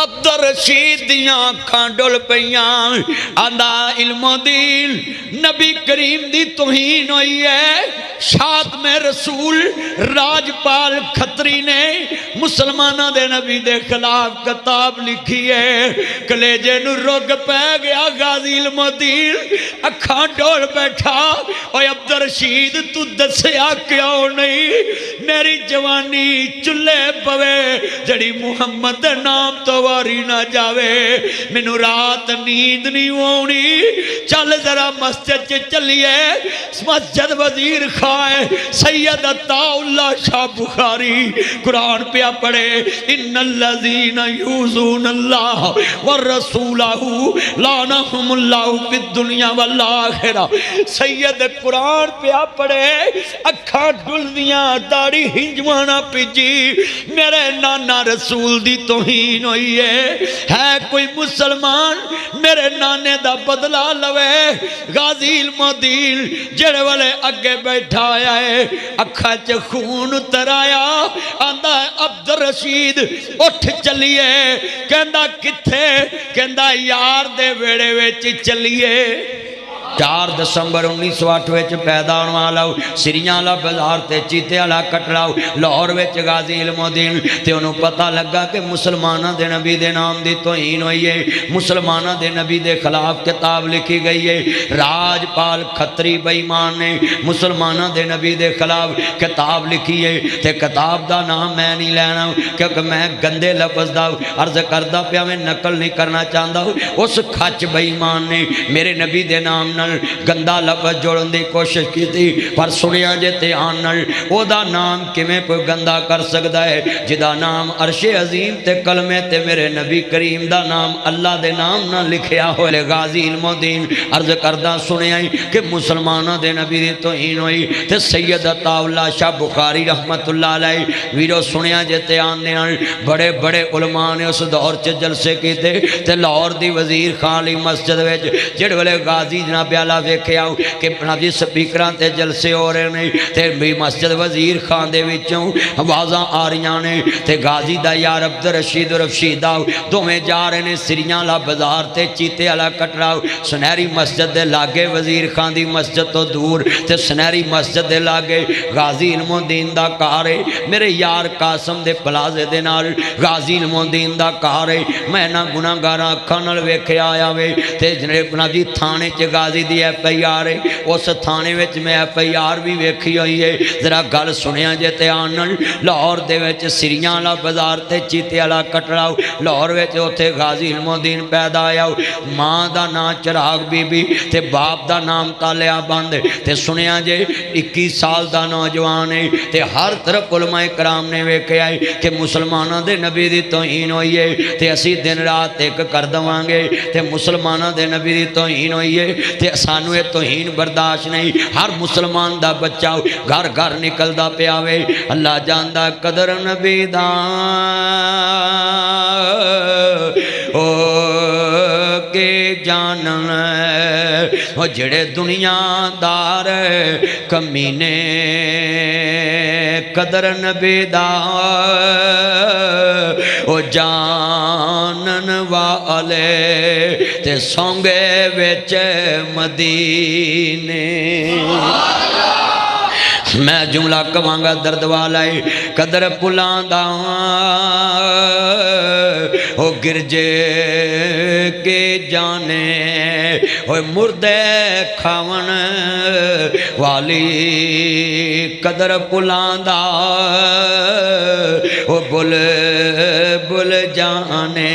अब्दुल रशीद दियां अखां डुल पईयां। आंदा इल्मो दीन नबी करीम दी तौहीन हुई है। शाद में रसूल राजपाल खत्री ने मुसलमाना दे नबी दे खिलाफ किताब लिखी है। कलेजे नू रुग पै गया गाजी इल्मो दीन अखां डोल बैठा। ओए अब्दुल रशीद तू दसिया क्यों नहीं? मेरी जवानी चुल्हे पवे जड़ी मुहम्मद दे नाम तो वारी ना जावे। मैनू रात नींद नहीं आउणी। चल जरा मस्जिद च चलिए। मस्जिद वजीर खाए सैयद अताउल्लाह शाह बुखारी कुरान पे पढ़े इन्नल्लज़ीना यूज़ूनल्लाह व रसूलहू लानहुमुल्लाहु फिद दुनिया वल आखिरा। सैयद कुरान पे पढ़े अखा डुलदियां दाढ़ी हिंजवाना पिजी। मेरे नाना रसूल दी तौहीन हुई है कोई मुसलमान मेरे नाने दा बदला लवे। गाजी इल्मुद्दीन जेड़े वाले अगे बैठा आया है अखा च खून उतर आया। आंदा अब्दुल रशीद उठ चलिए। कहंदा किथे? कहंदा यार दे वेड़े विच चलिए। 4 दिसंबर 1908 विच पैदा होने वाला सिरियां वाला बाजार ते चीते वाला कटड़ा लाहौर विच गाजी इल्मुद्दीन ते उन्होंने पता लगा कि मुसलमाना दे नबी दे नाम दी तौहीन हुई है। मुसलमाना दे नबी दे खिलाफ किताब लिखी गई है। राजपाल खत्री बेईमान ने मुसलमाना दे नबी दे खिलाफ किताब लिखी है। ते किताब दा नाम मैं नहीं लेना क्योंकि मैं गंदे लफ्ज़ दा अर्ज करदा पिया मैं नकल नहीं करना चाहता। उस खच बेईमान ने मेरे नबी दे नाम गंदा लफ्ज़ जोड़न की कोशिश की थी पर सुनिया जे ध्यान नाल ओदा नाम किवें कोई गंदा कर सकता है जिदा नाम अरशे अजीम ते कलमे ते मेरे नबी करीम दा नाम अल्लाह दे नाम ना लिखिया होए। गाजी इल्मुद्दीन अर्ज करदा सुनिया कि मुसलमाना दे नबी दी तौहीन हुई ते सैयद अताउल्लाह शाह बुखारी रहमतुल्लाह अलैह वीरो सुनिया जे ध्यान दे नाल बड़े बड़े उलमा ने उस दौर च जलसे कीते ते लाहौर दी वजीर खान ली मस्जिद विच जिहड़े वेले गाजी जनाब प्याला वेख्या कि जी स्पीकर से जलसे हो रहे हैं तो भी मस्जिद वजीर खान दे विचों आवाज़ा आ रही ने ते गाजी दा यार अब्दुल रशीद रशीदा दोवें जा रहे हैं सिरियां वाला बाजार ते चीते वाला कटड़ा सुनहरी मस्जिद के लागे वजीर खान की मस्जिद तो दूर ते सुनहरी मस्जिद के लागे गाजी इल्मुद्दीन दा घर है। मेरे यार कासम दे प्लाजे दे नाल गाजी इल्मुद्दीन दा घर है। मैं ना गुनाहगार अखां नाल वेख्या आया वे ते जी थाने च गाजी दी FIR है। उस थाने में मैं FIR भी वेखी हुई है। जरा गल सुनिया जे ध्यान नाल लाहौर दे विच सिरियां वाला बाजार ते चीते वाला कटड़ा लाहौर विच उत्थे गाजी इल्मुद्दीन पैदा आया। माँ का नाम चिराग बीबी ते बाप का नाम तालिया बंद ते सुनिया जे 21 साल का नौजवान है ते हर तरफ उलमाए कराम ने वेख्या है कि मुसलमाना दे नबी दी तौहीन हुई है ते असी दिन रात एक कर देवांगे ते मुसलमाना दे नबी दी तौहीन हुई है ते सानू ये तौहीन बर्दाश्त नहीं। हर मुसलमान दा बच्चा घर घर निकलदा पिया वे। अल्लाह जानदा कदर नबी दा ओ के जानन ओ जेड़े दुनियादार कमीने कदर नबी दा ओ जानन वाले ते सौंगे विच मदीने। मैं जुमला कवांगा दर्द वाला कदर पुलां दा ओ गिरजे के जाने ओ मुर्दे खावन वाली कदर पुलां दा ओ बुल बुल जाने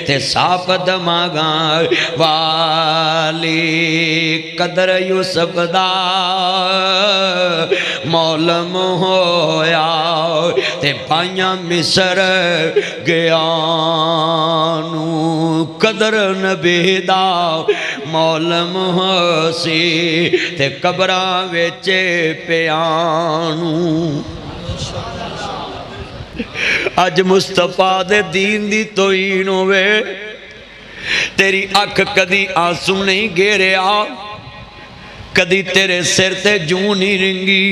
ते साफ दमागा वाली कदर यूसुफ दा मौलम होया ते पाइया मिसर गया कदर नबी दा मौलम होसी ते कबरां विच पियानू। अज मुस्तफा दे दीन दी तौहीन होवे तेरी अख कदी आंसू नहीं घेरिया कदी तेरे सिर ते जू नहीं रिंगी।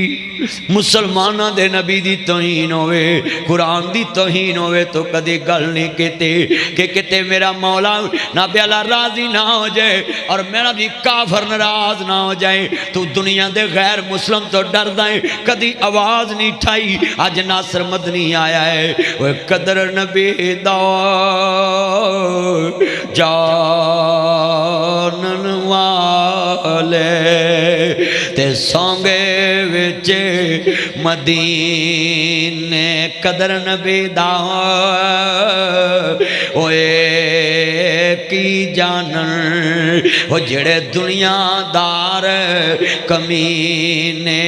मुसलमाना दे नबी दी तौहीन होवे, कुरान दी तौहीन होवे तो कदी गल नहीं कीती कि किते मेरा मौला नाबे अल्लाह राजी ना हो जाए और मेरा भी काफर नाराज ना हो जाए। तू दुनिया दे गैर मुस्लिम तो डरदा है, कदी आवाज नहीं उठाई। अज नासर मदनी आया है, वो कदर नबी दा जानन वाले ते सौंगे विच मदीने कदर नबी दा ओए की जानन। वो जेड़े दुनियादार कमीने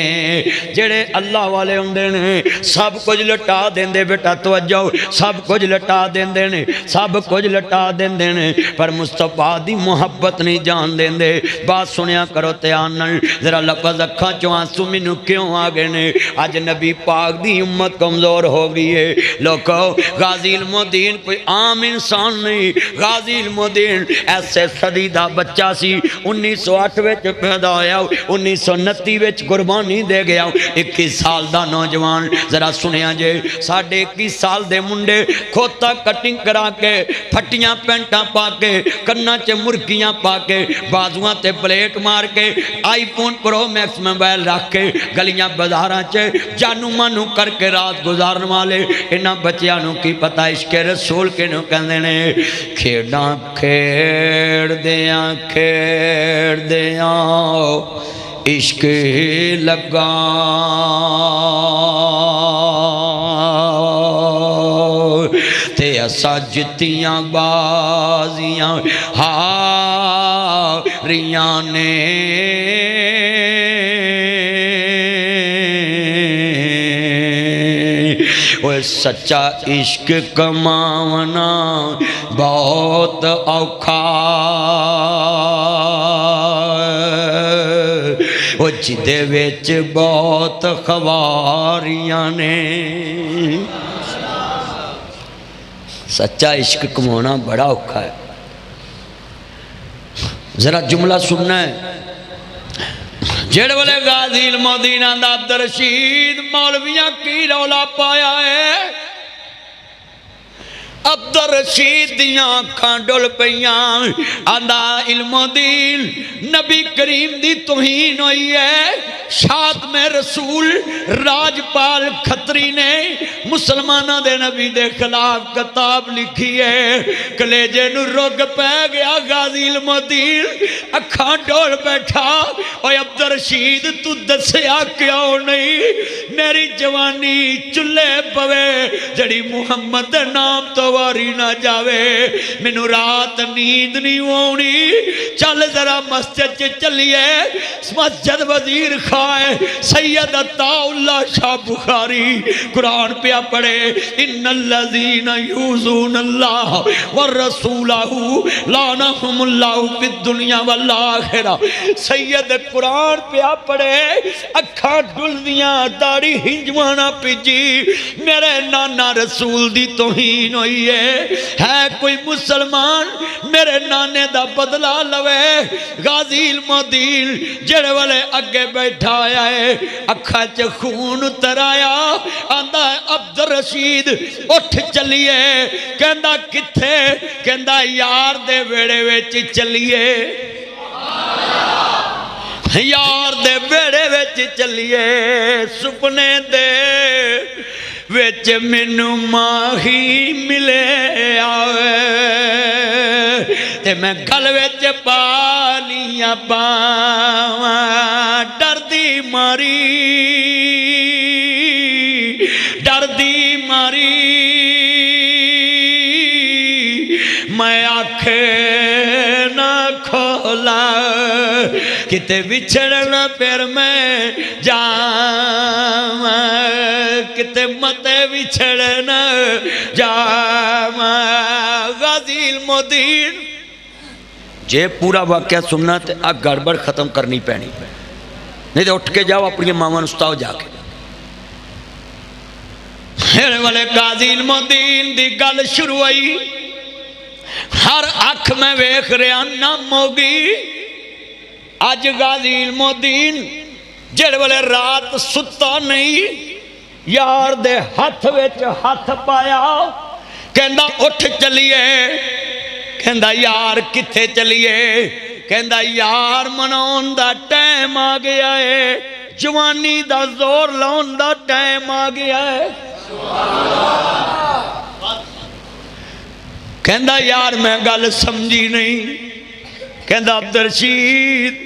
जेड़े अल्लाह वाले होंदे ने सब कुछ लटा देंदे। बेटा तवज्जो, सब कुछ लटा देंदे ने, सब कुछ लटा देंदे ने, पर मुस्तफा दी मुहब्बत नहीं जान देंदे। बात सुनिया करो ध्यान नाल जरा। लफज अखां चों आंसू मैनू क्यों आ गए ने? अज नबी पाक दी उम्मत कमजोर हो गई है। लोगो गाजी इल्मुद्दीन कोई आम इंसान नहीं। गाजी इल्मुद्दीन ऐसे सदी दा बच्चा सी। 1908 विच पैदा होया, 1929 विच कुर्बानी दे गया। 21 साल दा नौजवान। जरा सुनिया जे, साढ़े 21 साल दे मुंडे खोता कटिंग करा के, फटियां पैंटा पा के, कन्ना च मुर्गियां पा के, बाजुआं ते प्लेट मार के, आईफोन प्रो मैक्स मोबाइल रख के गलियां बाजारां च जानू मानू करके रात गुजारन वाले इन्हां बच्चियां नूं की पता इश्क रसूल किहनूं कहंदे ने। खेडां खेड़दियां खेड़दियां इश्क लगा ते असा जित्तियां बाजियां हारियां ने। सच्चा इश्क कमावना बहुत औखा, वो जिदे विच बहुत खवारियां ने। सच्चा इश्क कमाना बड़ा औखा है। जरा जुमला सुनना है। जेड़े वाले गाजी इल्मुद्दीन आंदा अब्दुल रशीद मौलवियां की रौला पाया है। अब्दुल रशीद दियां अखां डुल पईयां। आंदा इल्मुद्दीन नबी करीम दी तौहीन हुई है। शाद में रसूल राजपाल खत्री ने मुसलमाना दे नबी दे खिलाफ किताब लिखी है। कलेजे नूं रुग पै गया। गाजी इल्मुद्दीन अखां डोल बैठा। ओए अब्दुल रशीद तू दस्या क्यों नहीं? मेरी जवानी चुल्हे पवे जड़ी मुहम्मद दे नाम तो वारी ना जावे। मैनू रात नींद नहीं आउणी। चल जरा मस्जिद च चलिए। मस्जिद वजीर खां सैयद अताउल्लाह शाह बुखारी कुरान पे पढ़े। इन्नल्लज़ीना यूज़ूनल्लाह व रसूलहू लानहुमुल्लाहु फिद दुनिया वल आखिरा। सैयद कुरान पे पढ़े। अखां डुलदियां दाढ़ी हिंजवाना पिजी। मेरे नाना रसूल दी तौहीन हुई है कोई मुसलमान मेरे नाने दा बदला लवे। गाजी इल्मुद्दीन जेड़े वाले अगे बैठा आया है, अखा च खून उतर आया। आंदा अब्दुल रशीद उठ चलिए। कहंदा किथे? कहंदा यार दे वेड़े विच चलिए। यार दे वेड़े विच चलिए। सुपने दे विच मैनू माही मिले आवे ते मैं गल विच पा लियां बावां। डरदी मारी मैं आखे ना खोला किते बिछड़ना फिर मैं जावा। किते मते बिछड़ना जावा। गाजी इल्मुद्दीन जे पूरा वाकया सुनना तो आ गड़बड़ खत्म करनी पैनी, नहीं तो उठ के जाओ अपनी मावां सुताओ जाके। मेरे वाले गाजी इल्मुद्दीन दी गल शुरू हुई। हर अख में वेख रहा नम होगी। अज गाजी इल्मुद्दीन जिहड़े वेले रात सुता नहीं यार दे हथ विच हथ पाया कहंदा उठ चलिए कहंदा यार किथे चलिए कहंदा यार मनाउण दा टाइम आ गया है जवानी दा जोर लाउण दा टाइम आ गया है कहंदा यार मैं गल समझी नहीं कहंदा अब्दुल रशीद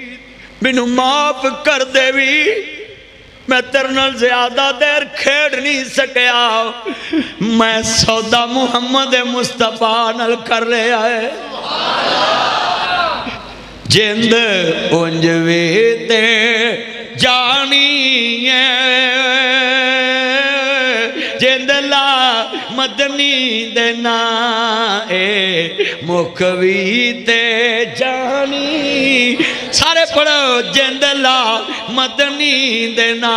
मैनू माफ कर देवी मैं तेरे नाल ज्यादा देर खेड नहीं सकया मैं सौदा मुहम्मद मुस्तफा नाल कर लिया है जिंद उंज वे ते जानी है जिंद ला मदनी दे ना ए मुख भी ते जानी सारे पढ़ो जिंद ला मदनी दे ना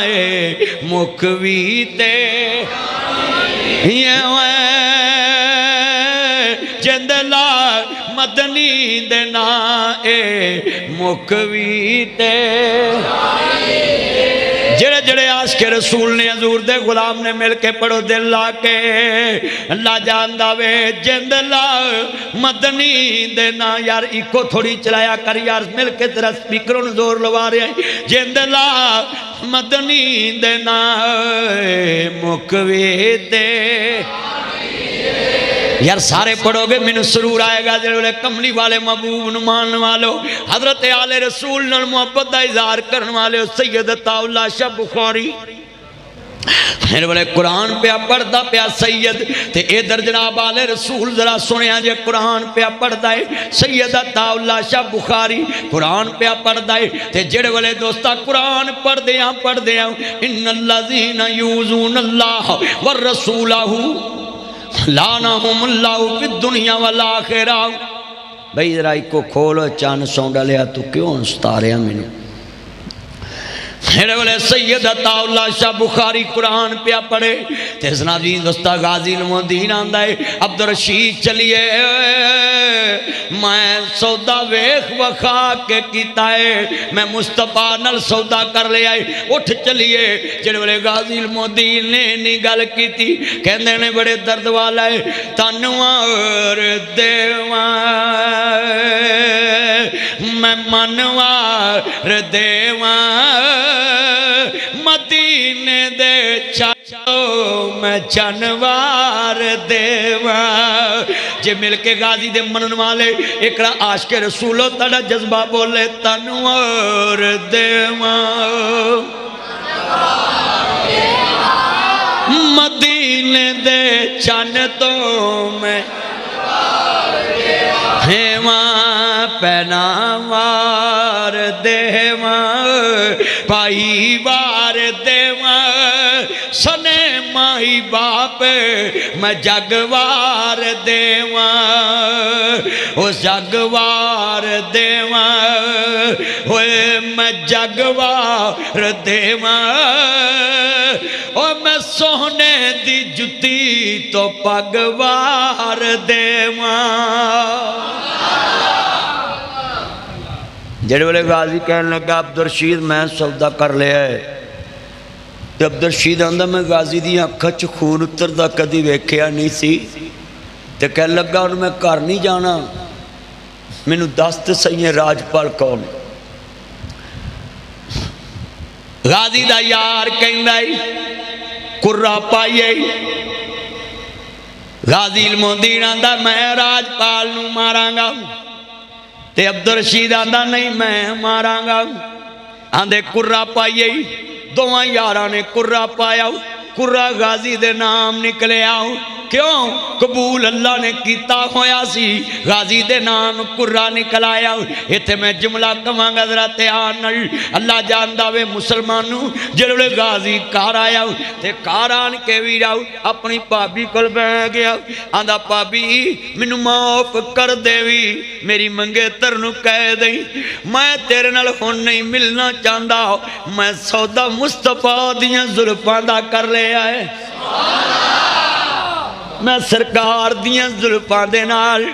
ए मुख भी ते जिंद ला मदनी दे ना ए मुख भी ते जेड़े जेड़े आशिक रसूल ने हजूर दे गुलाम ने मिल के पढ़ो दिल ला के अल्लाह जानदा वे जिंद ला मदनी दे ना यार इको थोड़ी चलाया कर यार मिल के तेरा स्पीकरों ने जोर लगा रहे जिंद ला मदनी दे ना मुख वे ते यार सारे पढ़ोगे मैनू सुरूर आएगा जो कमली वाले महबूब नूं मान वालो हजरत आले रसूल नाल मुहब्बत का इजहार करने वाले सैयद अताउल्लाह शाह बुखारी मेरे वाले कुरान पे पढ़ता पिया सैयद ते इधर जनाब आले रसूल जरा सुनिया जे कुरान पे पढ़ता है सैयद अताउल्लाह शाह बुखारी कुरान पे पढ़ता है ते जेड़े वाले दोस्ता कुरान पढ़दे इन्नल्लज़ीना यूज़ूनल्लाह व रसूलहू लानहुमुल्लाहु फिद दुनिया वल आखिरा भाई जरा इको खोलो चन सौंडा लिया तू क्यों सता रहा मैनू मेरे वाले सैयद अताउल्लाह शाह बुखारी कुरान पे पढ़े ते जनाबी दोस्ता गाजी इल्मुद्दीन आंदा है अब्दुल रशीद चलिए मैं सौदा वेख वखा के कीता है मैं मुस्तफा नाल सौदा कर लिया है उठ चलिए जेड़े वाले गाजी इल्मुद्दीन ने नी गल कीती कहंदे ने बड़े दर्द वाला है तनवार देवा मैं मनवार देवा मदीने दे चाचो मैं जानवार देवा जे मिल के गाजी दे मनन वाले एक आशिक रसूलो तड़ा जज्बा बोले तनवार देवा मदीने दे चन तो मैं हेवा पहनावार देवा पाई वार देवा सने माही बाप मैं जगवार देवा उस जगवार देवा होए मैं जगवार देवा और मैं सोने दी जुती तो पगवार देवा जेड़े वाले गाजी कहने लगा अब्दुल रशीद मैं सौदा कर लिया है तो अब्दुल रशीद आंदा मैं गाजी दी अखां च खून उतरदा कदी वेख्या नहीं सी ते कह लगा हुण मैं घर नहीं जाना मैनू दस ते सही है राजपाल कौन गाजी दा यार कहंदा कुर्रा पाइए गाजी इल्मुद्दीन आंदा मैं राजपाल नू मारांगा ते अब्दुल रशीद आंदा नहीं मैं मारांगा आंदे कुर्रा पाइए दोवां यारां ने कुर्रा पाया कुर्रा गाजी दे नाम निकले आओ क्यों कबूल अल्लाह ने किया होया सी गाजी दे नाम कुर्रा निकल आया इत्थे मैं जुमला कवांगा जरा ध्यान नाल अल्लाह जानदा वे मुसलमानू जेड़े गाजी घर आया ते घर आन के वीर आओ अपनी भाभी कोल बैठ गया आंदा भाभी मैनू माफ कर देवी मेरी मंगेतर नू कह दई मैं तेरे नाल हुण नहीं मिलना चाहता मैं सौदा मुस्तफा दियां जुल्फां दा कर लिया है मैं सरकार दियां जुल्फां दे नाल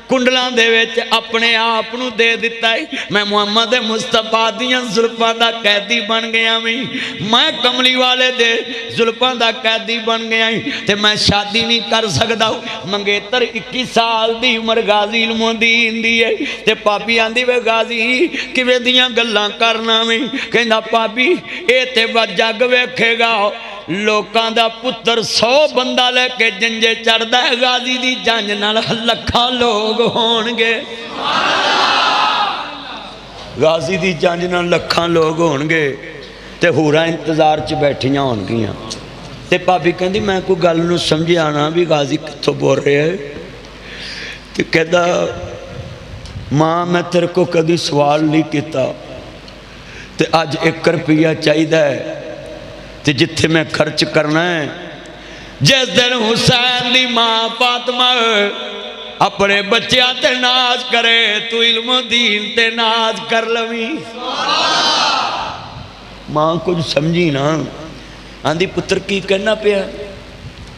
कुंडलों दे विच अपने आप नूं दे दिता है। मैं मुहम्मद मुस्तफा दियां जुल्फां दा कैदी बन गया भी, मैं कमली वाले दे जुल्फां दा कैदी बन गया ते मैं शादी नहीं कर सकदा। मंगेतर 21 साल दी उम्र गाजी इल्मुद्दीन दी है ते भाभी आंदी वे गाजी किवें दियां गल्लां करना वी। कहंदा भाभी ये ते जग वेखेगा लोकां दा पुत्र 100 बंदा लेके जंजे चढ़दा है, गाजी दी जंज नाल लखां लोग होणगे। गाजी दी जंज नाल लखां लोग होणगे ते होरां इंतजार च बैठियां होणगियां। ते भाभी कहंदी मैं कोई गल नूं समझिया ना भी गाजी कित्थों बोल रहा है। ते कहदा मां मैं तेरे को कभी सवाल नहीं किया ते अज 1 रुपया चाहिए ते जिथे मैं खर्च करना है। जिस दिन हुसैन दी मां फातिमा अपने बच्चों ते नाज करे तू इल्मुद्दीन ते नाज कर लवी। मां कुछ समझी ना, आंदी पुत्र की कहना पिया।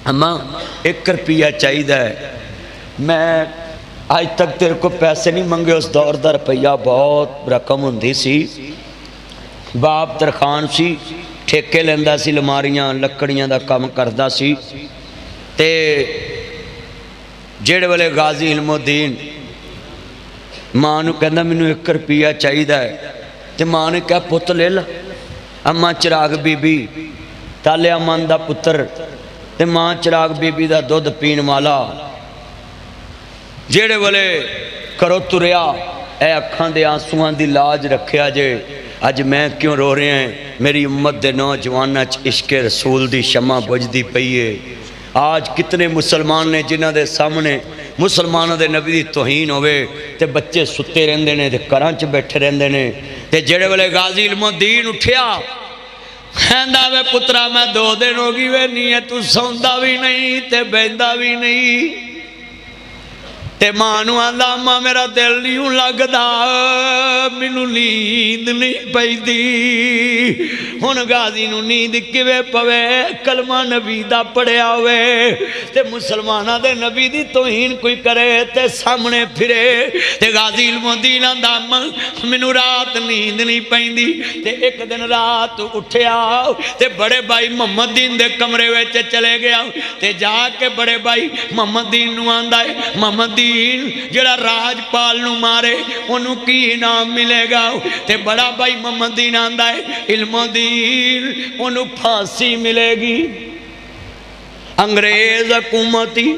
अम्मा 1 रुपया चाहिए, मैं अज तक तेरे को पैसे नहीं मंगे। उस दौर का रुपया बहुत रकम होंदी सी। बाप तरखान सी, ठेके लैंदा सी, लमारियां लकड़ियां दा काम करदा सी। ते जेड़े वेले गाजी इल्मुद्दीन मां नूं कहंदा मैनूं 1 रुपया चाहिए ते मां ने कहा पुत ले ला। अम्मा चिराग बीबी तालिया मन दा पुत्र ते मां चिराग बीबी दा दुध पीण वाला जेड़े वेले करो तुरिया ए अखां दे आंसूआं दी लाज रखिया जे। अज मैं क्यों रो रहा है, मेरी उम्मत के नौजवानों च इश्क रसूल की शमा बुझदी पई है। आज कितने मुसलमान ने जिन्हों के सामने मुसलमानों के नबी की तोहीन होवे ते बच्चे सुते रहंदे ने ते घरां च बैठे रहंदे ने। ते जेड़े वेले गाजी इल्मुद्दीन उठिया कहंदा वे पुत्रा मैं 2 दिन हो गई वे नहीं है, तू सौंदा भी नहीं ते बहिंदा भी नहीं। ते मां नूं आंदा अम्मा मेरा दिल नहीं लगदा, मैनू नींद नहीं पैंदी। हुण गाजी नूं नींद किवें पवे, कलमा नबी दा पढ़िया होवे ते मुसलमानां दे नबी दी तौहीन कोई करे ते सामने फिरे। ते गाजी इल्मुद्दीन आंदा अम्मा मैनू रात नींद नहीं पैंदी। ते एक दिन रात उठिया ते बड़े भाई मोहम्मद दीन दे कमरे विच चले गया ते जाके बड़े भाई मोहम्मद दीन नूं आंदा है मोहम्मद दीन जेड़ा राजपाल नूं मारे उन्हों की इनाम मिलेगा। ते बड़ा भाई मोहम्मद दीन आंदा है इल्मुद्दीन उन्हों फांसी मिलेगी। अंग्रेज हुकूमती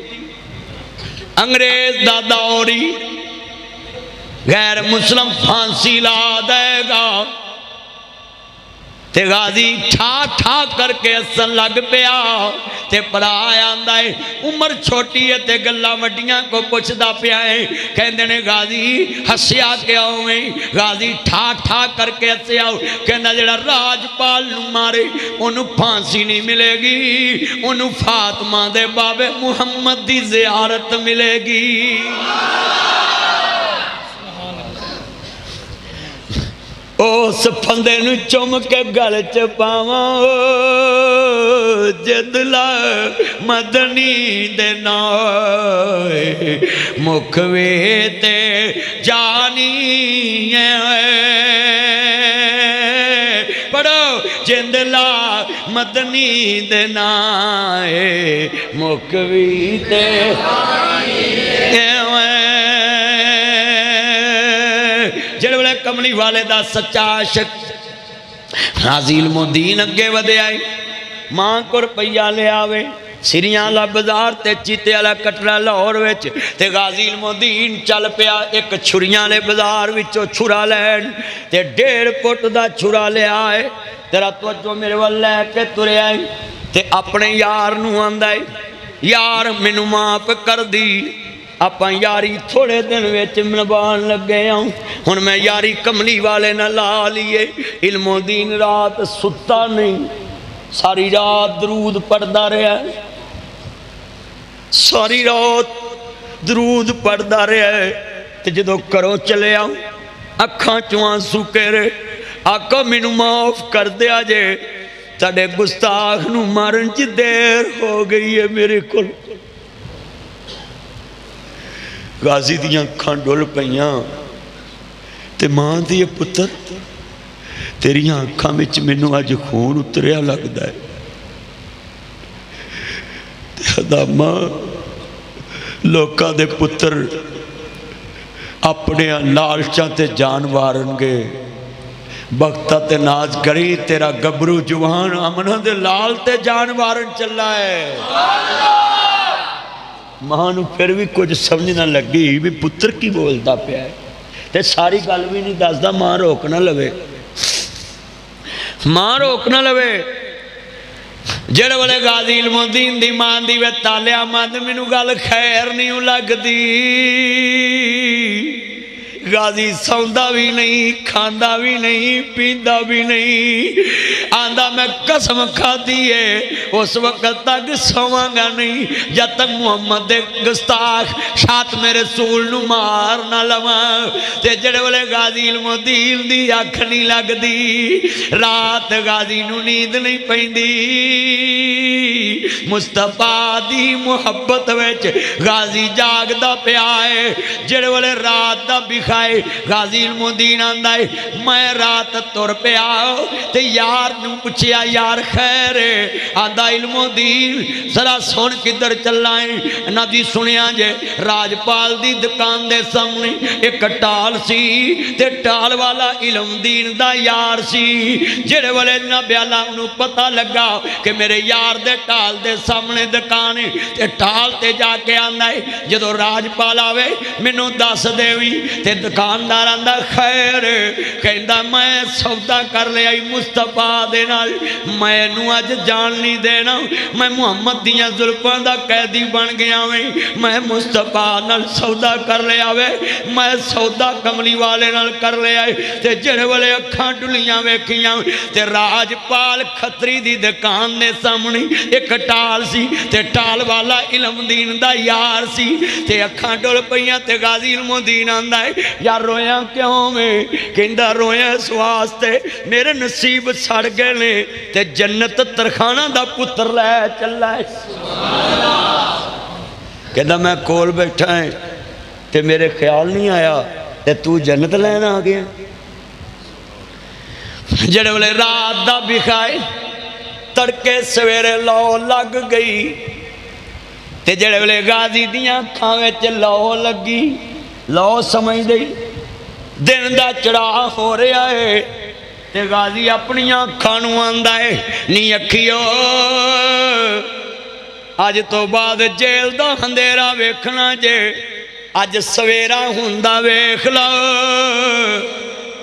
अंग्रेज दा दौरी गैर मुस्लिम फांसी ला देगा। ते गाजी ठा ठा करके हसन लग पिया ते भरा आंदा है उम्र छोटी है ते गल्लां वड्डियां को पुछदा पिया है। कहंदे ने गाजी हस्या क्यों है? गाजी ठा ठा करके हस्या। कहंदा जेड़ा राजपाल नूं मारे उन्हों फांसी नहीं मिलेगी, उन्हों फातिमा दे बाबे मुहम्मद दी ज़ियारत मिलेगी। उस फंदे नूं चुम के गल च पावां जदला मदनी दे नाल मुख वे ते जानी पढ़ो जिंदला मदनी दे नाल मुख वी ते जेड़े वेले कमली वाले दा सच्चा आशिक गाजी इल्मुद्दीन अगे वधिया है। मां को रुपया ले आवे सिरियां वाला बाजार ते चीते वाला कटरा लाहौर विच ते गाजी इल्मुद्दीन चल पिया एक छुरियां वाले बाजार विचों छुरा लैन ते 1.5 फुट दा छुरा लिया है। तेरा तवज्जो मेरे वाल लैके तुरिया है ते अपने यार नूं आंदा है यार मैनू माफ कर दी, आप यारी थोड़े दिन विच निभाण लगे हुण मैं यारी कमली वाले ना ला लीए। इल्मुद्दीन रात सुता नहीं, सारी रात दरूद पढ़दा रहा, सारी रात दरूद पढ़दा रहा। ते जदों घरों चले आऊं अखां चों आंसू केरे आका मैनू माफ कर दिया जे, तुहाडे गुस्ताख नूं मारन च देर हो गई है मेरे कोल। गाजी दियां अखां डुल पईयां ते मां दी पुत्र तेरियां अखां विच मैनू अज खून उतरिया लगदा है। अदामा लोकां दे पुत्र अपने लालचां ते जान वारनगे। बख्ता ते नाज करी तेरा गबरू जवान अमना दे लाल ते जान वारन चला है। मां नूं फिर भी कुछ समझ ना लगी भी पुत्र की बोलता पिया है ते सारी गल भी नहीं दसदा। मां रोक ना लवे, मां रोक ना लवे। जेड़े वाले गाजी इल्मुद्दीन दी मां दी वे तालिया मत मैनू गल खैर नहीं लगदी। गाजी सौंदा भी नहीं, खांदा भी नहीं, पींदा भी नहीं। आंदा मैं कसम खाधी है उस वक्त तक सोवांगा नहीं जब तक मुहम्मद दे गुस्ताख शातमे रसूल नू मार ना लवां। ते जेड़े वाले गाजी इल्मुद्दीन दी अख नहीं लगदी, रात गाजी नू नींद नहीं पैंदी। मुस्तफा दी मुहब्बत विच गाजी जागदा पिया है। जेड़े वाले रात दा बिखाए गाजी इल्मुद्दीन आंदा है मैं रात तुर पिया ते यार नूं पुछया यार खैर आंदा इल्मुद्दीन जरा सुन किधर चला है। ना जी सुनिया जे राजपाल दी दुकान दे सामने एक टाल सी ते टाल वाला इल्मुद्दीन दा यार सी। जेड़े वाले ना ब्याला नूं पता लगा कि मेरे यार दे टाल दे सामने दुकान है ते टाल ते जाके आंदा है जदों राजपाल आवे मैनू दस देवी ते दुकानदार आंदा खैर कहंदा मैं सौदा कर लिया मुस्तफा दे नाल मैनू अज जान नहीं देना। मैं मुहम्मद दियां जुल्फां दा कैदी बन गया वे। मैं मुस्तफा नाल सौदा कर लिया वे। मैं सौदा कमली वाले नाल कर लिया ते जेड़े वाले अखां डुलियां वेखियां ते राजपाल खतरी दी दुकान दे सामने एक टाल सी ते टाल वाला इल्मुद्दीन दा यार सी ते अखां डुल पईयां ते गाजी इल्मुद्दीन आंदा है यार रोया क्यों मैं? कहंदा रोया इस वास्ते मेरे नसीब सड़ गए ने ते जन्नत तरखाना दा पुत्र लै चला है। कहंदा मैं कोल बैठा है ते मेरे ख्याल नहीं आया ते तू जन्नत लैन आ गया। जेड़े वेले रात दा बिखाए तड़के सवेरे लौ लग गई ते जेड़े वेले गाजी दियां अखां विच लौ लगी लौ समझ गई दिन का चढ़ा हो रहा है ते गाजी अपनिया अखां नूं आंदा है नी अखियो अज तो बाद जेल दा अंधेरा वेखना जे अज सवेरा हुंदा वेख लो।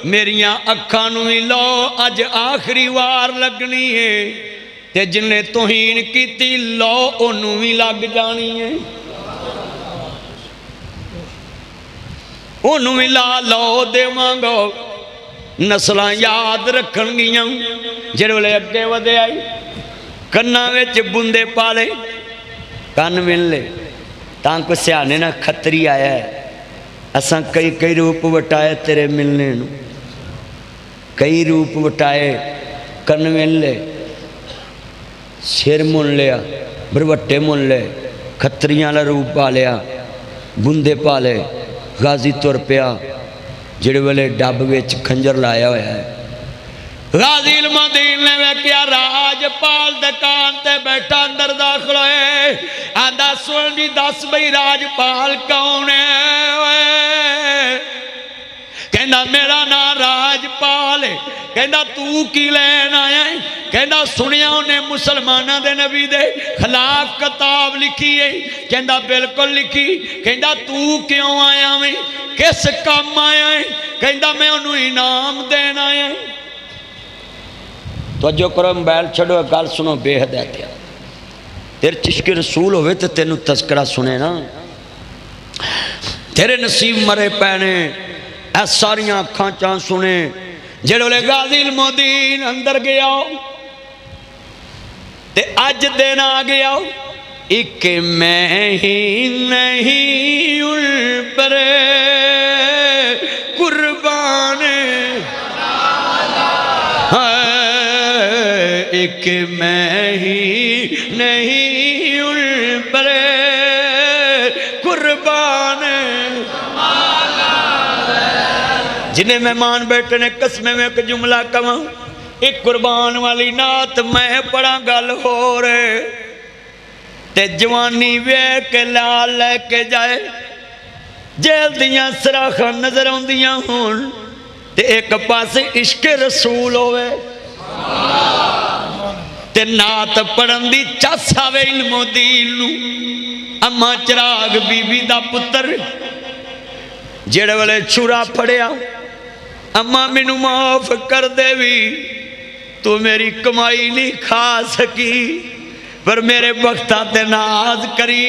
मेरिया अखां नूं ही लो अज आखिरी वार लगनी है ते जिन्ने तौहीन कीती लो ओनू भी लग जानी है। ओनू भी ला लो देवांगा नस्ल याद रखणगियां। जेड़े वेले अगे वधे आई कन्ना विच बुंदे पाले कन मिल ले तां को सियाने ना खतरी आया है असां कई कई रूप वटाए तेरे मिलने नूं कई रूप वटाए कन मिल ले सिर मुन लिया बरवट्टे मुन ले खतरियां वाला रूप पा लिया बुंदे पाले गाजी तुर पिया। जिहड़े वेले डब विच खंजर लाया होया है गाजी इल्मुद्दीन ने वेख्या राजपाल दुकान ते बैठा अंदर दाखिल होए। आंदा सुन जी दस बई राजपाल कौन है? कहंदा मेरा नाम राजपाल है। कहंदा तू की लैन आया है? कहंदा सुनिया उन्हें मुसलमाना दे नबी दे खिलाफ किताब लिखी है। कहंदा बिल्कुल लिखी। कहंदा तू क्यों आया वे किस काम आया है? कहंदा मैं उन्होंने इनाम देना आया। तो जो करो मोबाइल छड़ो गल सुनो बेहद एहतियात तेरे चिश्के रसूल होवे तो तेनू तस्करा सुने ना तेरे नसीब मरे पैने ऐ सारियां अखां चा सुने। जेड़े गाजी इल्मुद्दीन अंदर गया ते अज दिन आ गया एक मैं ही नहीं उन पर कुर्बान एक मैं ही नहीं उन पर कुर्बान जिन्हें मेहमान बैठे ने कसमे में एक जुमला कवा, एक कुर्बान वाली नात मैं पढ़ा गल हो रहे ते जवानी वे के लाल लैके जाए जेल दियां सराखां नजर आउंदियां होण ते एक पासे इश्क रसूल होवे ते नात पढ़न दी चस आवे इल्मो दीन नू। अम्मा चिराग बीबी दा पुत्र जेड़े वेले छुरा फड़िया, अम्मा मैनू माफ कर देवी, तू मेरी कमाई नहीं खा सकी पर मेरे बख्ता ते नाज करी।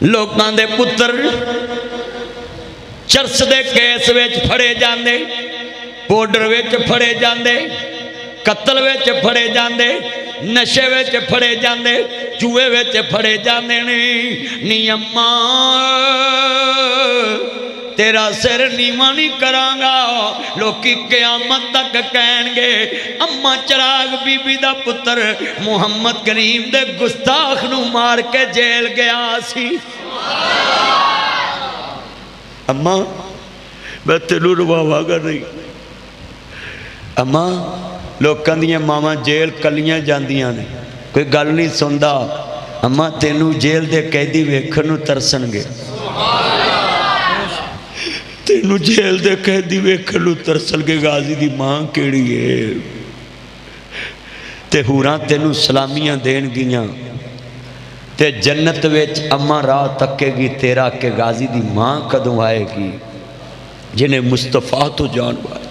लोकां दे पुत्र चरस दे केस विच फड़े जांदे, पाउडर विच फड़े जांदे, कत्ल विच फड़े जांदे, नशे विच फड़े जांदे, जुए विच फड़े जांदे नी अम्मा तेरा सिर नीवा नहीं करांगा। लोकी क़यामत तक कहणगे अम्मा चिराग बीबी दा पुत्र मुहम्मद करीम दे गुस्ताख नू मार के जेल गया सी। अम्मा मैं तेनू रवावागा नहीं। अम्मा लोकां दियां मावां जेल कलियां जांदियां ने, कोई गल नहीं सुनदा। अम्मा तेनू जेल दे कैदी वेखण नू तरसणगे, तेनू जेल दे कैदी वेखण नू तरसणगे। गाजी दी मां केड़ी है ते हूरां तेनू सलामियां देणगियां ते जन्नत विच अम्मा राह तकेगी तेरा के गाजी दी मां कदों आएगी जिन्हें मुस्तफा तो जान पाए।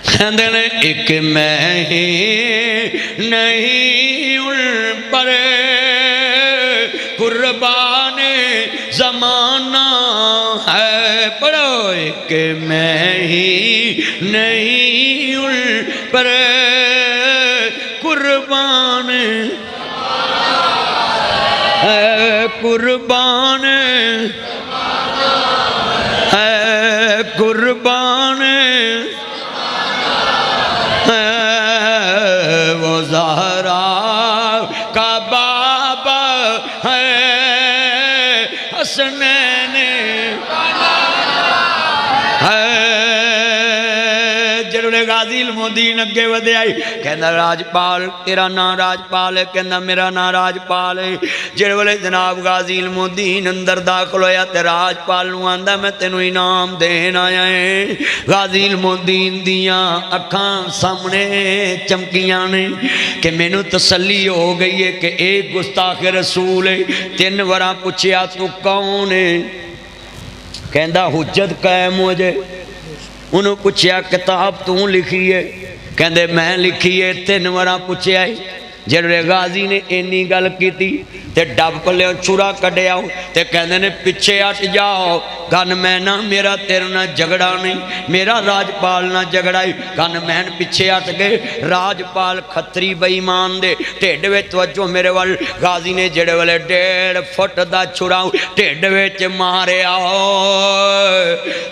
कहते ने एक मैं ही नहीं उन पर कुर्बान जमाना है। पढ़ो एक मैं ही नहीं उन पर कुर्बान है, कुर्बान है, कुर्बान वो ज़हरा का बाबा है, हसनैन है। जरूर गाजी इल्मुद्दीन अगे वधे आई, कहना राजपाल तेरा नाम राजपाल है, कहना मेरा नाम राजपाल है। जिहड़े वेले जनाब गाजी इल्मुद्दीन अंदर दाखिल होया ते राजपाल नूं आंदा मैं तेनू इनाम देन आया है। गाजी इल्मुद्दीन दियां अखां सामने चमकियां ने कि मैनू तसल्ली हो गई है कि एक गुस्ताख रसूल है। 3 वार पुछया तू कौन है, कहंदा हुज्जत कायम हो जाए। उन्होंने पूछया किताब तू लिखी है, कहंदे मैं लिखी है। 3 वार पूछया है। जेड़े गाजी ने इन्नी गल की ते डब पल्ले छुरा कढ़िया ते कहंदे ने पिछे हट जाओ, गन मैं ना मेरा तेरे ना झगड़ा नहीं, मेरा राजपाल ना झगड़ा ही। गन मैन पिछे हट गए। राजपाल खतरी बेईमान दे ढिड विच तवज्जो मेरे वाल गाजी ने जेड़े वाले 1.5 फुट दा छुरा ढिड विच मारिया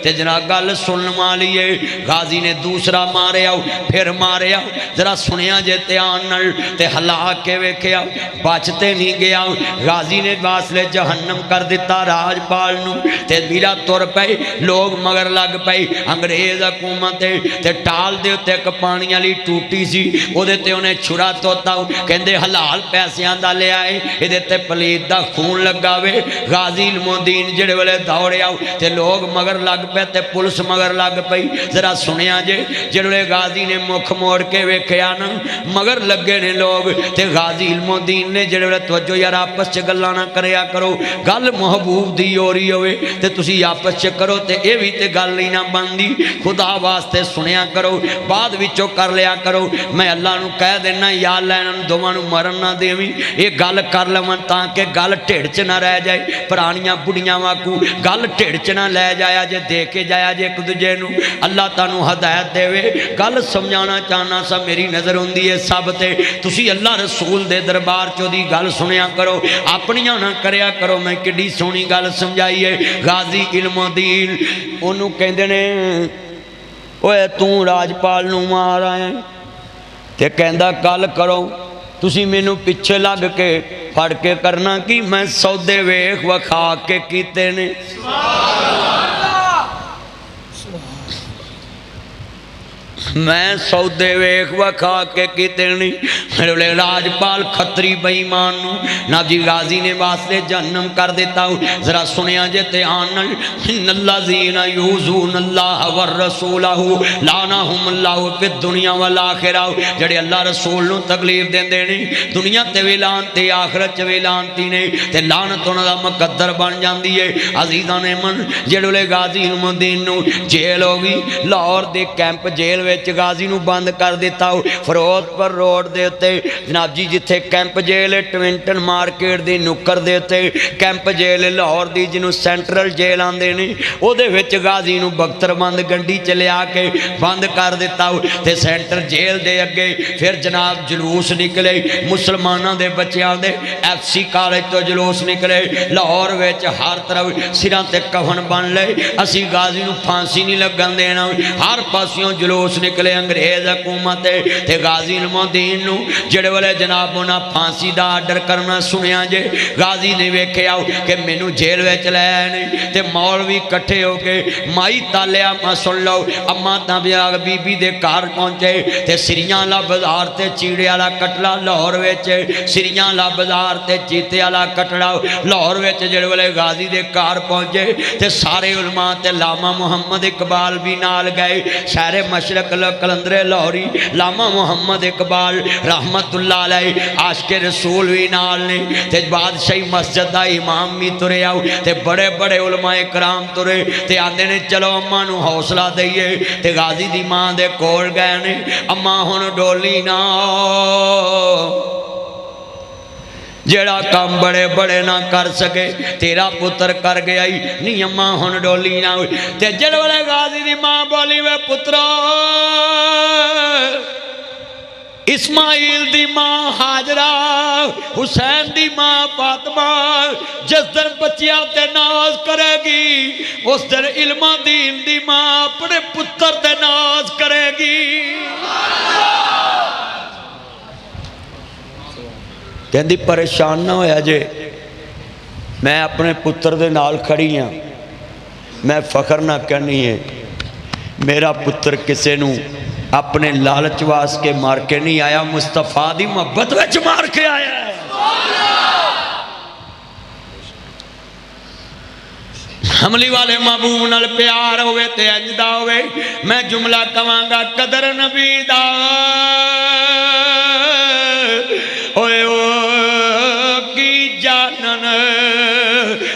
ते जरा गल सुन वाली है। गाजी ने दूसरा मारिया फिर मारिया, जरा सुनिया जे ध्यान नाल ते हला के वेखिया बचते नहीं गया। गाजी ने वासले जहन्नम कर दिता राजपाल नू ते वीरा तुर पे। लोग मगर लग पे। अंग्रेज हुकूमत ते टाल दे उत्ते एक पानी वाली टूटी सी, ओदे ते उन्हें छुरा तोता, कहंदे हलाल पैसियां दा लिया है, इहदे ते पलीत दा खून लगा वे। गाजी इल्मुद्दीन जेड़े वेले दौड़िया ते लोग मगर लग पे ते पुलिस मगर लग पई। जरा सुनिया जे जेड़े गाजी ने मुख मोड़ के वेखिया ना मगर लगे ने लोग ते गाजी इल्मुद्दीन ने जेड़े वेले तवज्जो यार आपस च गल्लां ना करया करो, गल महबूब दी हो रही होवे ते तुसी आपस च करो ते ये भी ते गल नहीं ना बनदी। खुदा वास्ते सुनिया करो, बाद विचों कर लिया करो। मैं अल्लाह नू कह देना या अल्लाह इन्हां दोवां नू मरन ना देवी, ये गल कर लवन ताकि गल ढिड च ना रह जाए। पुरानियां बुढ़ियां वाकू गल ढिड च ना लै जाया जे, दे के जाया जे एक दूजे नू। अल्लाह तानू हदायत देवे। गल समझाना चाहना सा मेरी नज़र हुंदी है सब ते तुसी अल्लाह रसूल दे दरबार चो दी गल सुनिया करो, अपनियां ना करया करो। मैं किड्डी सोहनी गल समझाई है। गाजी इल्मुद्दीन ओनू कहंदे ने ओए तू राजपाल नू मार आया ते कहंदा गल करो। तुसी मैनू पिछे लग के फड़ के करना कि मैं सौदे वेख वखा के कीते ने। मैं सौदे वेख वखा के कीते नहीं। मेरे राजपाल खतरी बेईमान नाजी गाजी ने वास्ते जन्म कर देता हूँ। जरा सुनिया जे ध्यान नल्लाज़ीना यूज़ून अल्लाह व रसूलहू लानहुमुल्लाहु फिद दुनिया वल आखिरा। जेड़े अल्लाह रसूल नूं तकलीफ देंदे ने दुनिया ते भी लानती आखिरत च भी लानती ने ते लानत उन्हां दा मुकद्दर बन जांदी है। अजीज़ां ने मन जेड़े गाजी इल्मुद्दीन नूं जेल हो गई लाहौर दे कैंप जेल गाजी नूं बंद कर दिता। फिरोजपुर रोड के उत्ते जनाब जी जिथे कैंप जेल ट्विंटन मार्केट की नुक्कर के उत्ते कैंप जेल लाहौर की जिन्हों सेंट्रल जेल आते हैं उहदे विच गाजी नूं बख्तरबंद गड्डी च लिया के बंद कर दिता। ते सेंटर जेल के अगे फिर जनाब जलूस निकले मुसलमानों के बच्चों के FC कॉलेज तो जलूस निकले लाहौर विच हर तरफ सिरां ते कफन बन ले असी गाजी नूं फांसी नहीं लगन देना। हर पासियों जलूस निकले अंग्रेज हुकूमत ते गाजी इल्मुद्दीन नूं जेड़े वाले जनाब उन्हां फांसी का आर्डर करना सुनिया जे गाजी ने वेख्या कि मैनू जेल विच लै आए ते मौलवी इकट्ठे हो के माई तालिया मा सुन लो अम्मा ताबिया बीबी दे घर पहुंचे ते सिरियां वाला बाजार ते चीड़े वाला कटड़ा लाहौर विच सिरियां वाला बाजार ते चीते वाला कटड़ा लाहौर विच जेड़े वाले गाजी दे घर पहुंचे ते सारे उलमा ते लामा मुहम्मद इकबाल भी नाल गए। शहरे मशरक कलंदरे लाहौरी लामा मुहम्मद इकबाल रहमतुल्लाह अलैह आशिक़े रसूल भी नाल ने ते बादशाही मस्जिद का इमाम भी तुरे आओ ते बड़े बड़े उलमाए कराम तुरे ते आंदे ने चलो अम्मा नूं हौसला दईए ते गाजी दी मां दे कोल गए ने अम्मा हुण डोली ना जेड़ा काम बड़े बड़े ना कर सके तेरा पुत्र कर गया ही नहीं अम्मा हुण डोली ना ते जेड़े वाले गाजी दी मां बोली वे पुत्रा इस्माइल दी मां हाजरा हुसैन दी मां फातिमा जिस दिन बच्चियां ते नाज करेगी उस दिन इल्मुद्दीन दी मां अपने पुत्र ते नाज करेगी। कहती परेशान ना होया जे मैं अपने पुत्र दे नाल खड़ी हाँ मैं फखर ना करनी है मेरा पुत्र किसी नूं अपने लालच वास के मार के नहीं आया मुस्तफा दी मोहब्बत विच मार के आया है। हमली वाले महबूब नाल प्यार होवे ते अंजदा होवे मैं जुमला कवांगा कदर नबी दा ओए ओ की जानन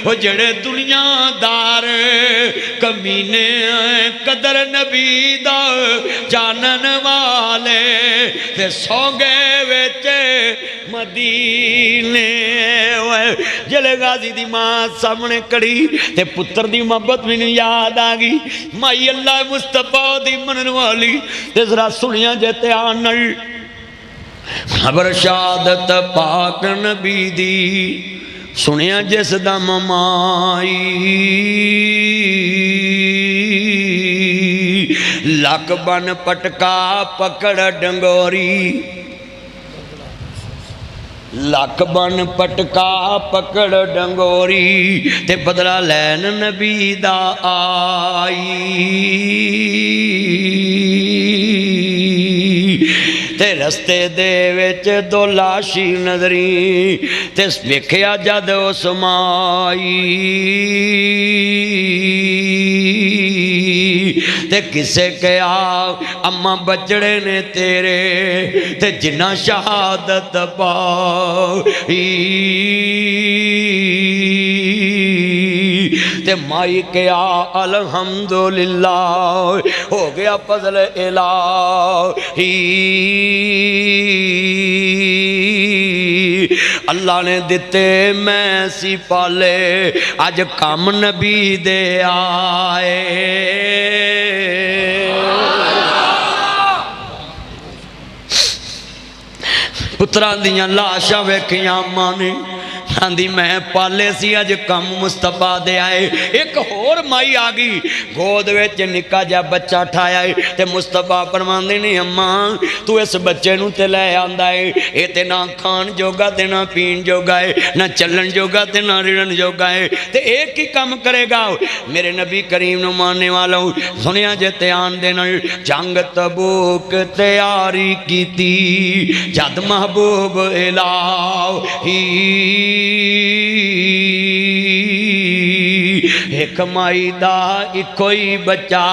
ओ जड़े दुनियादार कमीने कदर नबी दा जानन वाले ते सौगे विच मदीने। जले गाजी दी मां सामने खड़ी ते पुत्र दी मोहब्बत मैनूं याद आ गई माई अल्लाह मुस्तफा दी मनन वाली ते जरा सुनिया जे ध्यान नाल खबर शहादत पाक नबी दी सुनिया जिस दम माई लक बन पटका पकड़ डंगोरी लक बन पटका पकड़ डंगोरी ते बदला लैन नबी दा आई ते रस्ते दे विच दो लाशी नजरी ते वेख्या जद उस माई ते किसे कहा अम्मा बचड़े ने तेरे ते जिन्ना शहादत पाई ते माई क्या अल्हम्दुलिल्लाह हो गया फजल इलाही अल्लाह ने दिते मैं सी पाले अज कम नबी दे आए। पुत्रां दियां लाशां वेखियां अम्मा ने आंदी मैं पाले सी अज कम मुस्तफा दे आए। एक होर माई आ गई, गोद विच निक्का जा बच्चा ठाया है ते मुस्तफा फरमांदे ने अम्मा तू इस बच्चे नूं ते लै आंदा है, ये ते ना खाण जोगा ते ना पीण जोगा है, ना चलन जोगा ते ना रिड़न जोगा है, ते एक ही काम करेगा। मेरे नबी करीम नूं मानने वालों सुनिया जे ध्यान दे नाल जंग तबूक तैयारी कीती जद महबूब इलाही एक माई दा इको ही बच्चा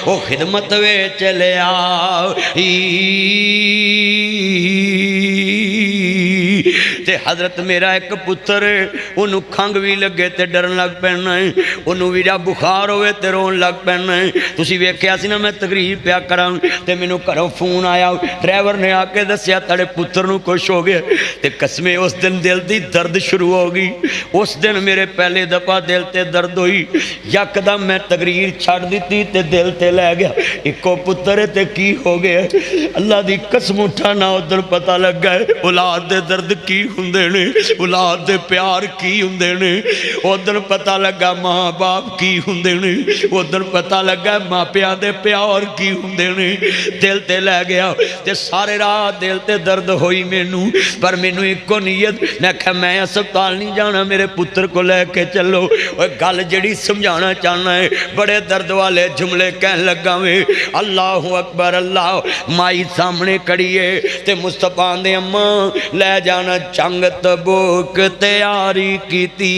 वो खिदमत विच लिया। ते हजरत मेरा एक पुत्र उन्होंने खंघ भी लगे तो डरन लग पैना है, उन्होंने भी बुखार होवे तो रोन लग पैना है। तुसीं वेख्या सी ना मैं तकरीर पिया करा तो मैनू घरों फोन आया, ड्राइवर ने आके दसिया तेरे पुत्र नूं कुछ हो गया। तो कसमे उस दिन दिल की दर्द शुरू हो गई। उस दिन मेरे पहले दफा दिल ते दर्द हुई, यकदम मैं तकरीर छड़ दी ते दिल ते लै गया। इको पुत्र ते की हो गया, अल्लाह की कसम उठा ना उधर पता लगा है औलाद दे दर्द की हुंदे ने, औलाद दे प्यार की हुंदे ने। उधर पता लगा माँ बाप की हुंदे ने, उधर पता लगा मापिया दे प्यार की हुंदे ने। दिल ते लै गया ते सारे रात दिल ते दर्द होई मैनू, पर मैनू इको नीयत, मैं आख्या मैं अस्पताल नहीं जाना, मेरे पुत्र को लैके चलो। गल जिहड़ी समझाना चाहना है, बड़े दर्द वाले जुमले कह लगा वे। अल्लाह अकबर अल्लाह। माई सामने खड़ी है ते मुस्तफा दे अम्मा लै जाना जंग तबूक तैयारी कीती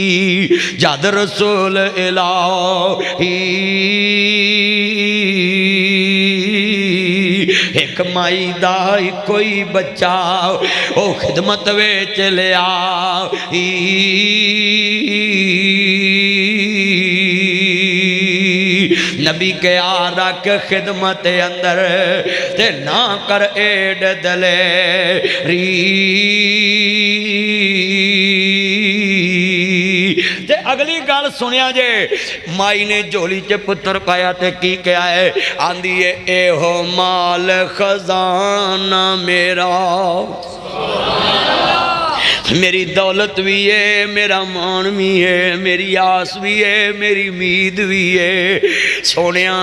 जद रसूल इलाही एक माई दा कोई बच्चा ओ खिदमत विच लिया। नबी के आ रख खिदमत अंदर ते ना कर एड दलेरी। ते अगली गल सुनिया जे, माई ने झोली च पुत्र पाया ते की कहा है, आंदी है ए हो माल खजाना मेरा, मेरी दौलत भी है, मेरा मान भी है, मेरी आस भी है, मेरी उम्मीद भी है। सोनिया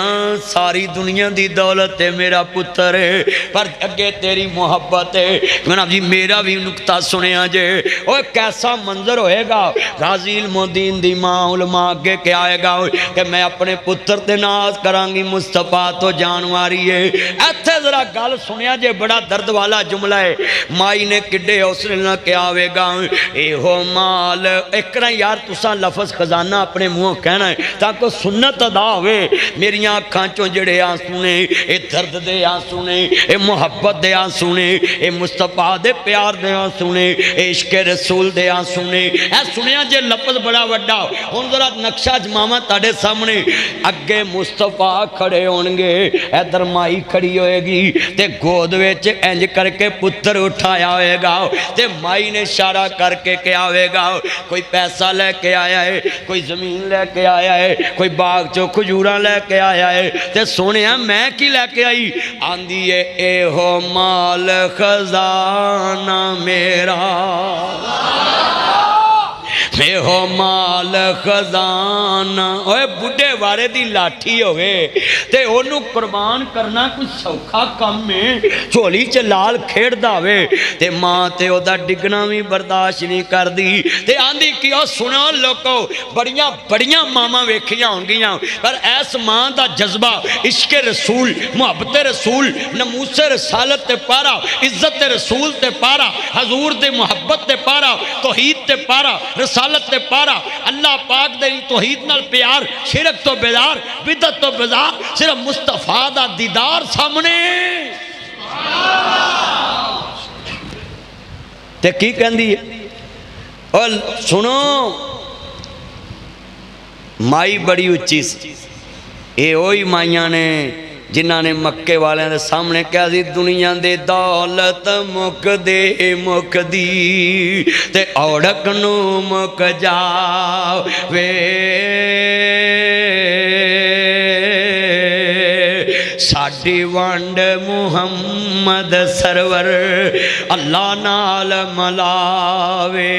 सारी दुनिया की दौलत है मेरा पुत्र है, पर अगे तेरी मुहब्बत है। जनाब जी मेरा भी नुकता सुनिया जे, ओ कैसा मंजर होएगा। गाजी इल्मुद्दीन दी मां उलमा अगे क्या आएगा कि मैं अपने पुत्र ते नाज करांगी, मुस्तफा तो जान वारी है। इत्थे जरा गल सुनिया जे, बड़ा दर्द वाला जुमला है। माई ने किड्डे हौसले नाल क्या आवेगा, एहो माल। एक ना यार तुसा लफज खजाना अपने मुँह कहना है ताकि सुन्नत अदा होवे। मेरिया अखां चों जिहड़े आंसू ने, ये दर्द दे आंसू ने, ये मुहब्बत दे आंसू ने, ये मुस्तफा दे प्यार दे आंसू ने, ये इश्क रसूल दे आंसू ने। ऐ सुनिया जे लफज बड़ा वड्डा। हुण जरा नक्शा जमावा तुहाडे सामने। अगे मुस्तफा खड़े होणगे, इधर माई खड़ी होएगी ते गोद विच इंज करके पुत्र उठाया होएगा ते माई ने इशारा करके क्या होएगा, कोई पैसा लेके आया है, कोई जमीन लेके आया है, कोई बाग चो खजूरा लेके आया है। ते सोने मैं की लेके आई, आंदी है ए हो माल खजाना मेरा, मैं हो माल खजाना। ओए बुढ़े वारे दी लाठी होवे ते ओनू कुर्बान करना कोई सौखा काम है। झोली च लाल खेड़दा होवे ते मां ते ओदा डिगना भी बर्दाश्त नहीं करदी ते आंदी कि ओ सुनो लोको, बड़ियां बड़ियां मावां वेखियां होंगियां, पर ऐस मां दा जज्बा इश्क रसूल, मुहब्बत रसूल, नमूसे रसालत ते पारा, इज्जत रसूल ते पारा, हजूर दे मुहब्बत ते पारा, तौहीद ते पारा, रसालत ते पारा, अल्लाह पाक दे तौहीद नाल प्यार, शिरक तो बेदार, बिदत तो बेदार, सिर्फ मुस्तफा दा दीदार सामने। ते की कहंदी है, और सुनो माई बड़ी उच्ची सी। ये ओही माइयां ने जिन्हों ने मक्के वाले के सामने कहा सी, दुनिया दे दौलत मुक दे मुकदी ते औड़क नू मुक जावे। साडी वंड मुहम्मद सरवर अल्लाह नाल मलावे।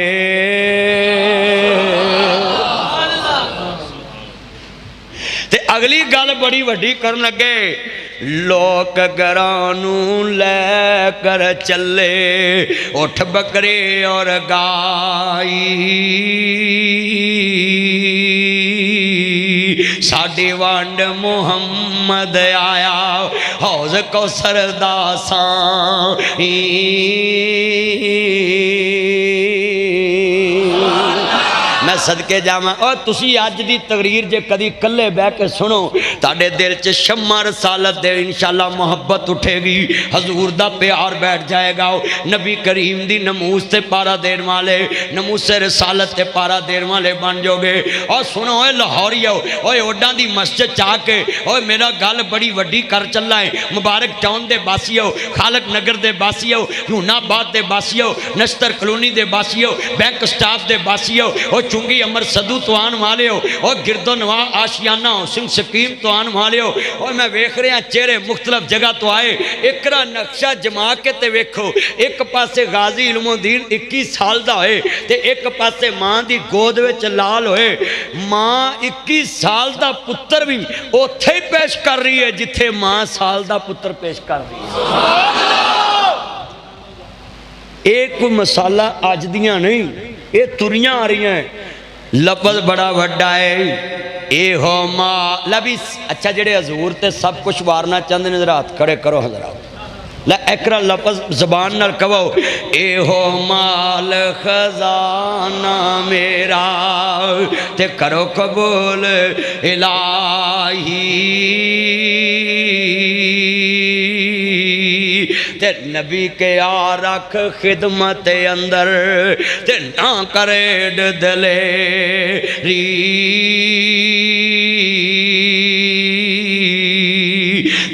ते अगली गल बड़ी वड्डी करन लगे, लोक घरानू लैकर चले उठ बकरे और गाई, साडी वंड मुहम्मद आया हौज कौसर दा साई। मैं सदके जावां और तुसी अज दी तकरीर जे कदी कल्ले बह के सुनो ताडे दिल च शम्मा रसालत दे इंशाअल्लाह मोहब्बत उठेगी, हजूर दा प्यार बैठ जाएगा। नबी करीम दी नमूस ते पारा देन वाले, नमूस रसालत ते पारा देन वाले बन जाओगे। और सुनो ओए लाहौरियो, ओए ओडा दी मस्जिद चा के ओए मेरा गल बड़ी वड्डी कर चला है। मुबारक टाउन दे बासियो, खालक नगर दे बासियो, हुनाबाद दे बासियो, नश्तर कलोनी दे बासियो, बैंक स्टाफ दे बासियो, चुंगी अमर सदू तो आन वाले हो और गिरदो नवा आशियाना सिंह शकीम तो आन वाले हो। और मैं वेख रहा चेहरे मुख्तलिफ जगह तो आए, एकरा नक्शा जमा के ते वेखो, एक पासे गाजी इल्मुद्दीन 21 साल दा होए ते एक पासे मां दी गोद विच लाल होए। मां 21 साल दा पुत्र भी उत्थे ही पेश कर रही है जिथे मां साल दा पुत्र पेश कर रही है। एक कोई मसाला अज दियां नहीं, ये तुरियां आ रही हैं। लफज बड़ा वड्डा है ए हो मां लबी। अच्छा जेड़े हजूर ते सब कुछ वारना चाहते ने जरा हाथ खड़े करो हजरात। ला एकरा लफज जबान नाल कहो, ए हो माल खजाना मेरा ते करो कबूल इलाही। ते नबी के आ रख खिदमत अंदर ते ना करे दलेरी।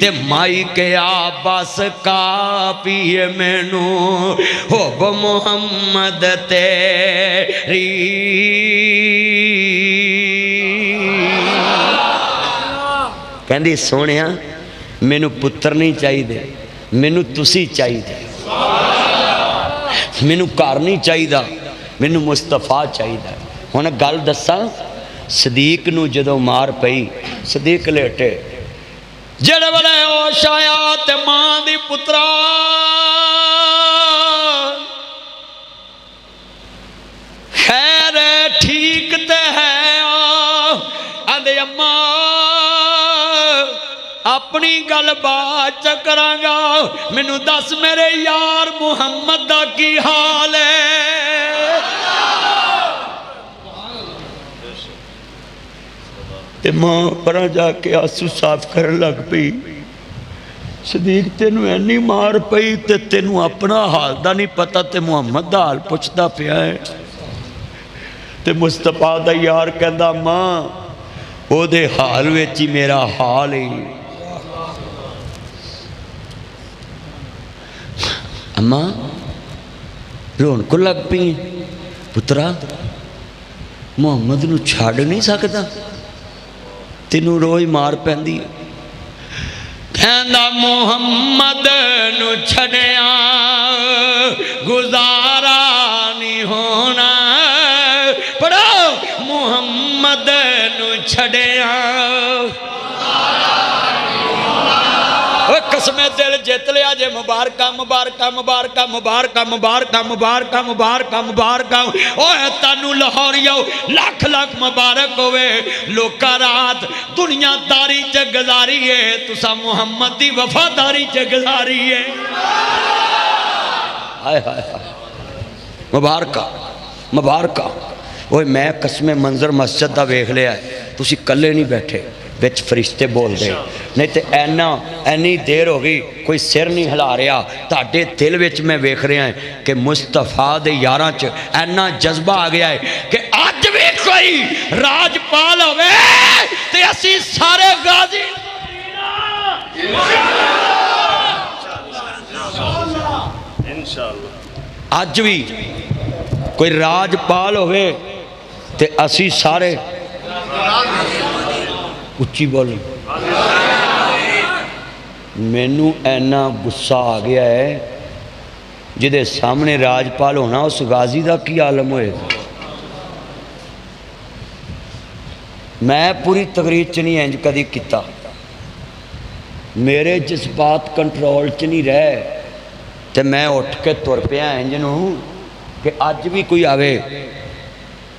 ते माई के आ बस का पिए मैनू होब मुहम्मद तेरी। कहंदी सोहणिया मैनू पुत्र नहीं चाहिए, मैनू तुसी चाहिए, मैनू घर नहीं चाहिए, मैनू मुस्तफा चाहिए। हुण गल दसा, सदीक नू जदों मार पई, सदीक लेटे, जेड़े वेले होश आया ते मां दी पुत्रा खैर ठीक ते है आंदे अम्मा अपनी गल बात च करांगा, मैनू दस मेरे यार मुहम्मद दा की हाल है। ते मां पर जाके आंसू साफ कर लग पई। सदीक तेनू इन्नी मार पई ते तेनू अपना हाल दा नहीं पता ते मुहम्मद दा हाल पुछदा पिया है। ते मुस्तफा दा यार कहंदा मां ओदे हाल विच ही मेरा हाल है। अम्मा रोन को लग पई, पुत्रा मुहम्मद नू छड़ नहीं सकता, तेनू रोज मार पैंदी। कहंदा मुहम्मद नू छड़िया गुजारा नहीं होना, पढ़ो मुहम्मद नू छड़िया कसमे दिल जित लिया जे। मुबारक मुबारक मुबारक मुबारक मुबारक मुबारक मुबारक मुबारक ओए तानू लाहौरियो लख लख मुबारक होवे। लोका रात दुनियादारी च गुजारी है, तुसा मुहम्मद दी वफादारी च गुजारी है। हाय हाय मुबारक मुबारक। ओए मैं कसमे मंजर मस्जिद दा वेख लिया, तुसी कल्ले नहीं बैठे, बिच फरिश्ते बोल रहे, नहीं तो एनी देर हो गई कोई सिर नहीं हिला रहा। ताडे दिल विच मैं वेख रहा है कि मुस्तफा दे यारां च ऐना जज्बा आ गया है कि अज भी कोई राजपाल होवे ते असी सारे गाजी इंशाअल्लाह। अज भी कोई राजपाल होवे ते असी सारे उच्ची बोली मैनू ऐना गुस्सा आ गया है, जिदे सामने राजपाल होना उस गाजी का की आलम होएगा। मैं पूरी तकरीर च नहीं इंज कदी किता, मेरे जज्बात कंट्रोल च नहीं रहे, तो मैं उठ के तुर पिया इंज नूं कि अज भी कोई आवे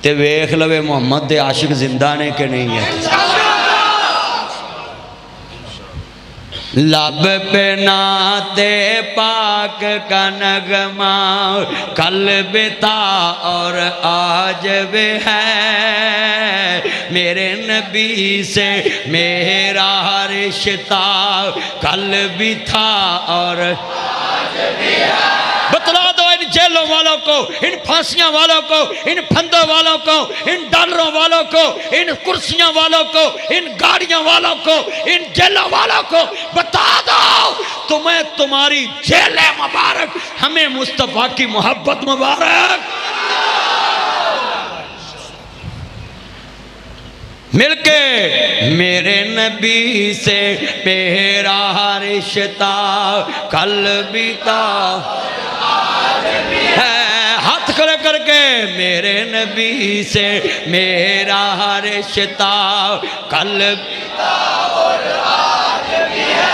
तो वेख लवे मुहम्मद दे आशिक जिंदा ने कि नहीं है। लब पे नाते पाक का नगमा कल बिता और आज भी है, मेरे नबी से मेरा रिश्ता कल भी था और आज भी है। बतला दो इन जेलों वालों को, इन फांसियों वालों को, इन फंदों वालों को, इन डॉलरों वालों को, इन कुर्सियों वालों को, इन गाड़ियों वालों को, इन जेलों वालों को बता दो तुम्हें तुम्हारी जेलें मुबारक, हमें मुस्तफा की मोहब्बत मुबारक। मिलके मेरे नबी से मेरा रिश्ता कल बीता है, हाथ खड़े करके मेरे नबी से मेरा रिश्ता कल बीता और आज भी है।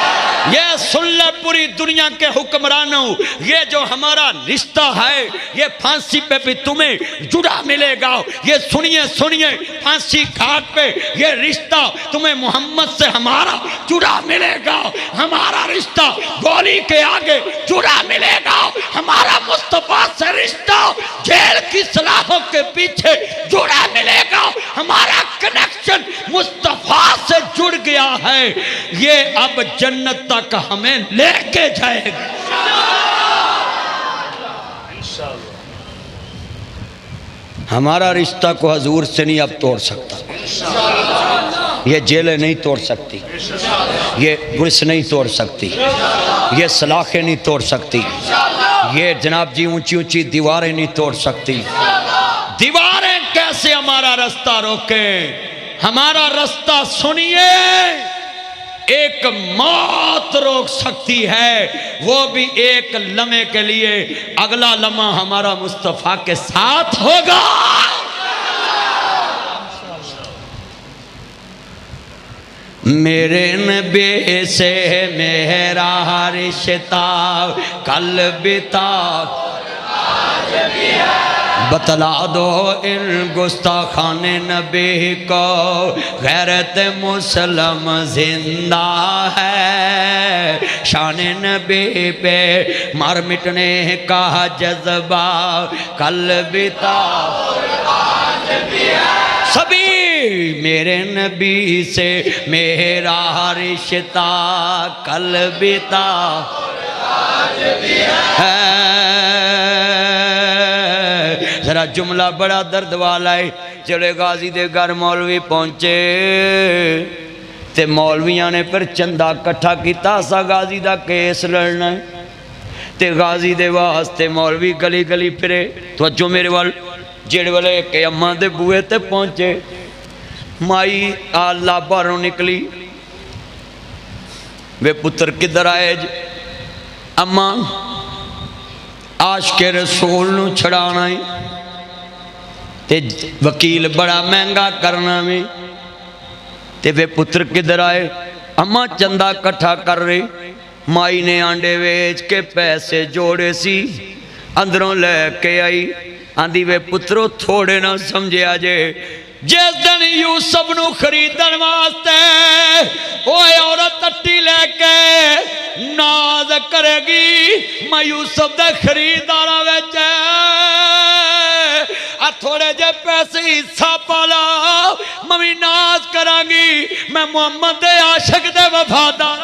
ये सुन ले पूरी दुनिया के हुक्मरानों, ये जो हमारा रिश्ता है ये फांसी पे भी तुम्हें जुड़ा मिलेगा। ये सुनिए सुनिए, फांसी घाट पे ये रिश्ता तुम्हें मोहम्मद से हमारा जुड़ा मिलेगा। हमारा रिश्ता गोली के आगे जुड़ा मिलेगा। हमारा मुस्तफा से रिश्ता जेल की सलाखों के पीछे जुड़ा मिलेगा। हमारा कनेक्शन मुस्तफा से जुड़ गया है, ये अब जन्नत तक हमें लेके जाएगा। हमारा रिश्ता को हजूर से नहीं अब तोड़ सकता, ये जेलें नहीं तोड़ सकती, ये पुलिस नहीं तोड़ सकती, ये सलाखें नहीं तोड़ सकती, ये जनाब जी ऊंची ऊंची दीवारें नहीं तोड़ सकती। दीवारें कैसे हमारा रास्ता रोके? हमारा रास्ता सुनिए, एक मौत रोक सकती है, वो भी एक लम्हे के लिए। अगला लम्हा हमारा मुस्तफा के साथ होगा। मेरे नबी से मेरा रिश्ता कल बीता आज भी है। बतला दो इन गुस्ताखान नबी को गैरत मुसलम जिंदा है। शान नबी पे मार मिटने का जज्बा कल बीता आज भी है। सभी मेरे नबी से मेरा रिश्ता कल बीता आज भी है। जरा जुमला बड़ा दर्द वाला है। चले गाजी दे घर मौलवी पहुंचे ते मौलवियां ने फिर चंदा इकट्ठा किया, असा गाजी दा केस लड़ना है। ते गाजी दे वास्ते मौलवी गली गली फिरे। तवज्जो मेरे वाल, जेड़े वाले के अम्मा दे बूहे ते पहुंचे, माई आला बाहरों निकली, वे पुत्र किधर आए जी? अम्मा आशिक रसूल नूं छड़ाना है ते वकील बड़ा महंगा करना में, ते वे पुत्र किधर आए? अम्मा चंदा इकट्ठा कर रही। माई ने आंडे वेच के पैसे जोड़े सी, अंदरों लैके आई, आंदी वे पुत्रो थोड़े ना समझिया जे, जिस दिन यूसुफ नूं खरीदण वास्ते ओए औरत टट्टी लेके नाज करेगी, मैं यूसुफ दे खरीदारा विच आ थोड़े जे पैसे हिस्सा पाला, मैं नाज करांगी, मैं मुहम्मद दे आशिक दे वफादार।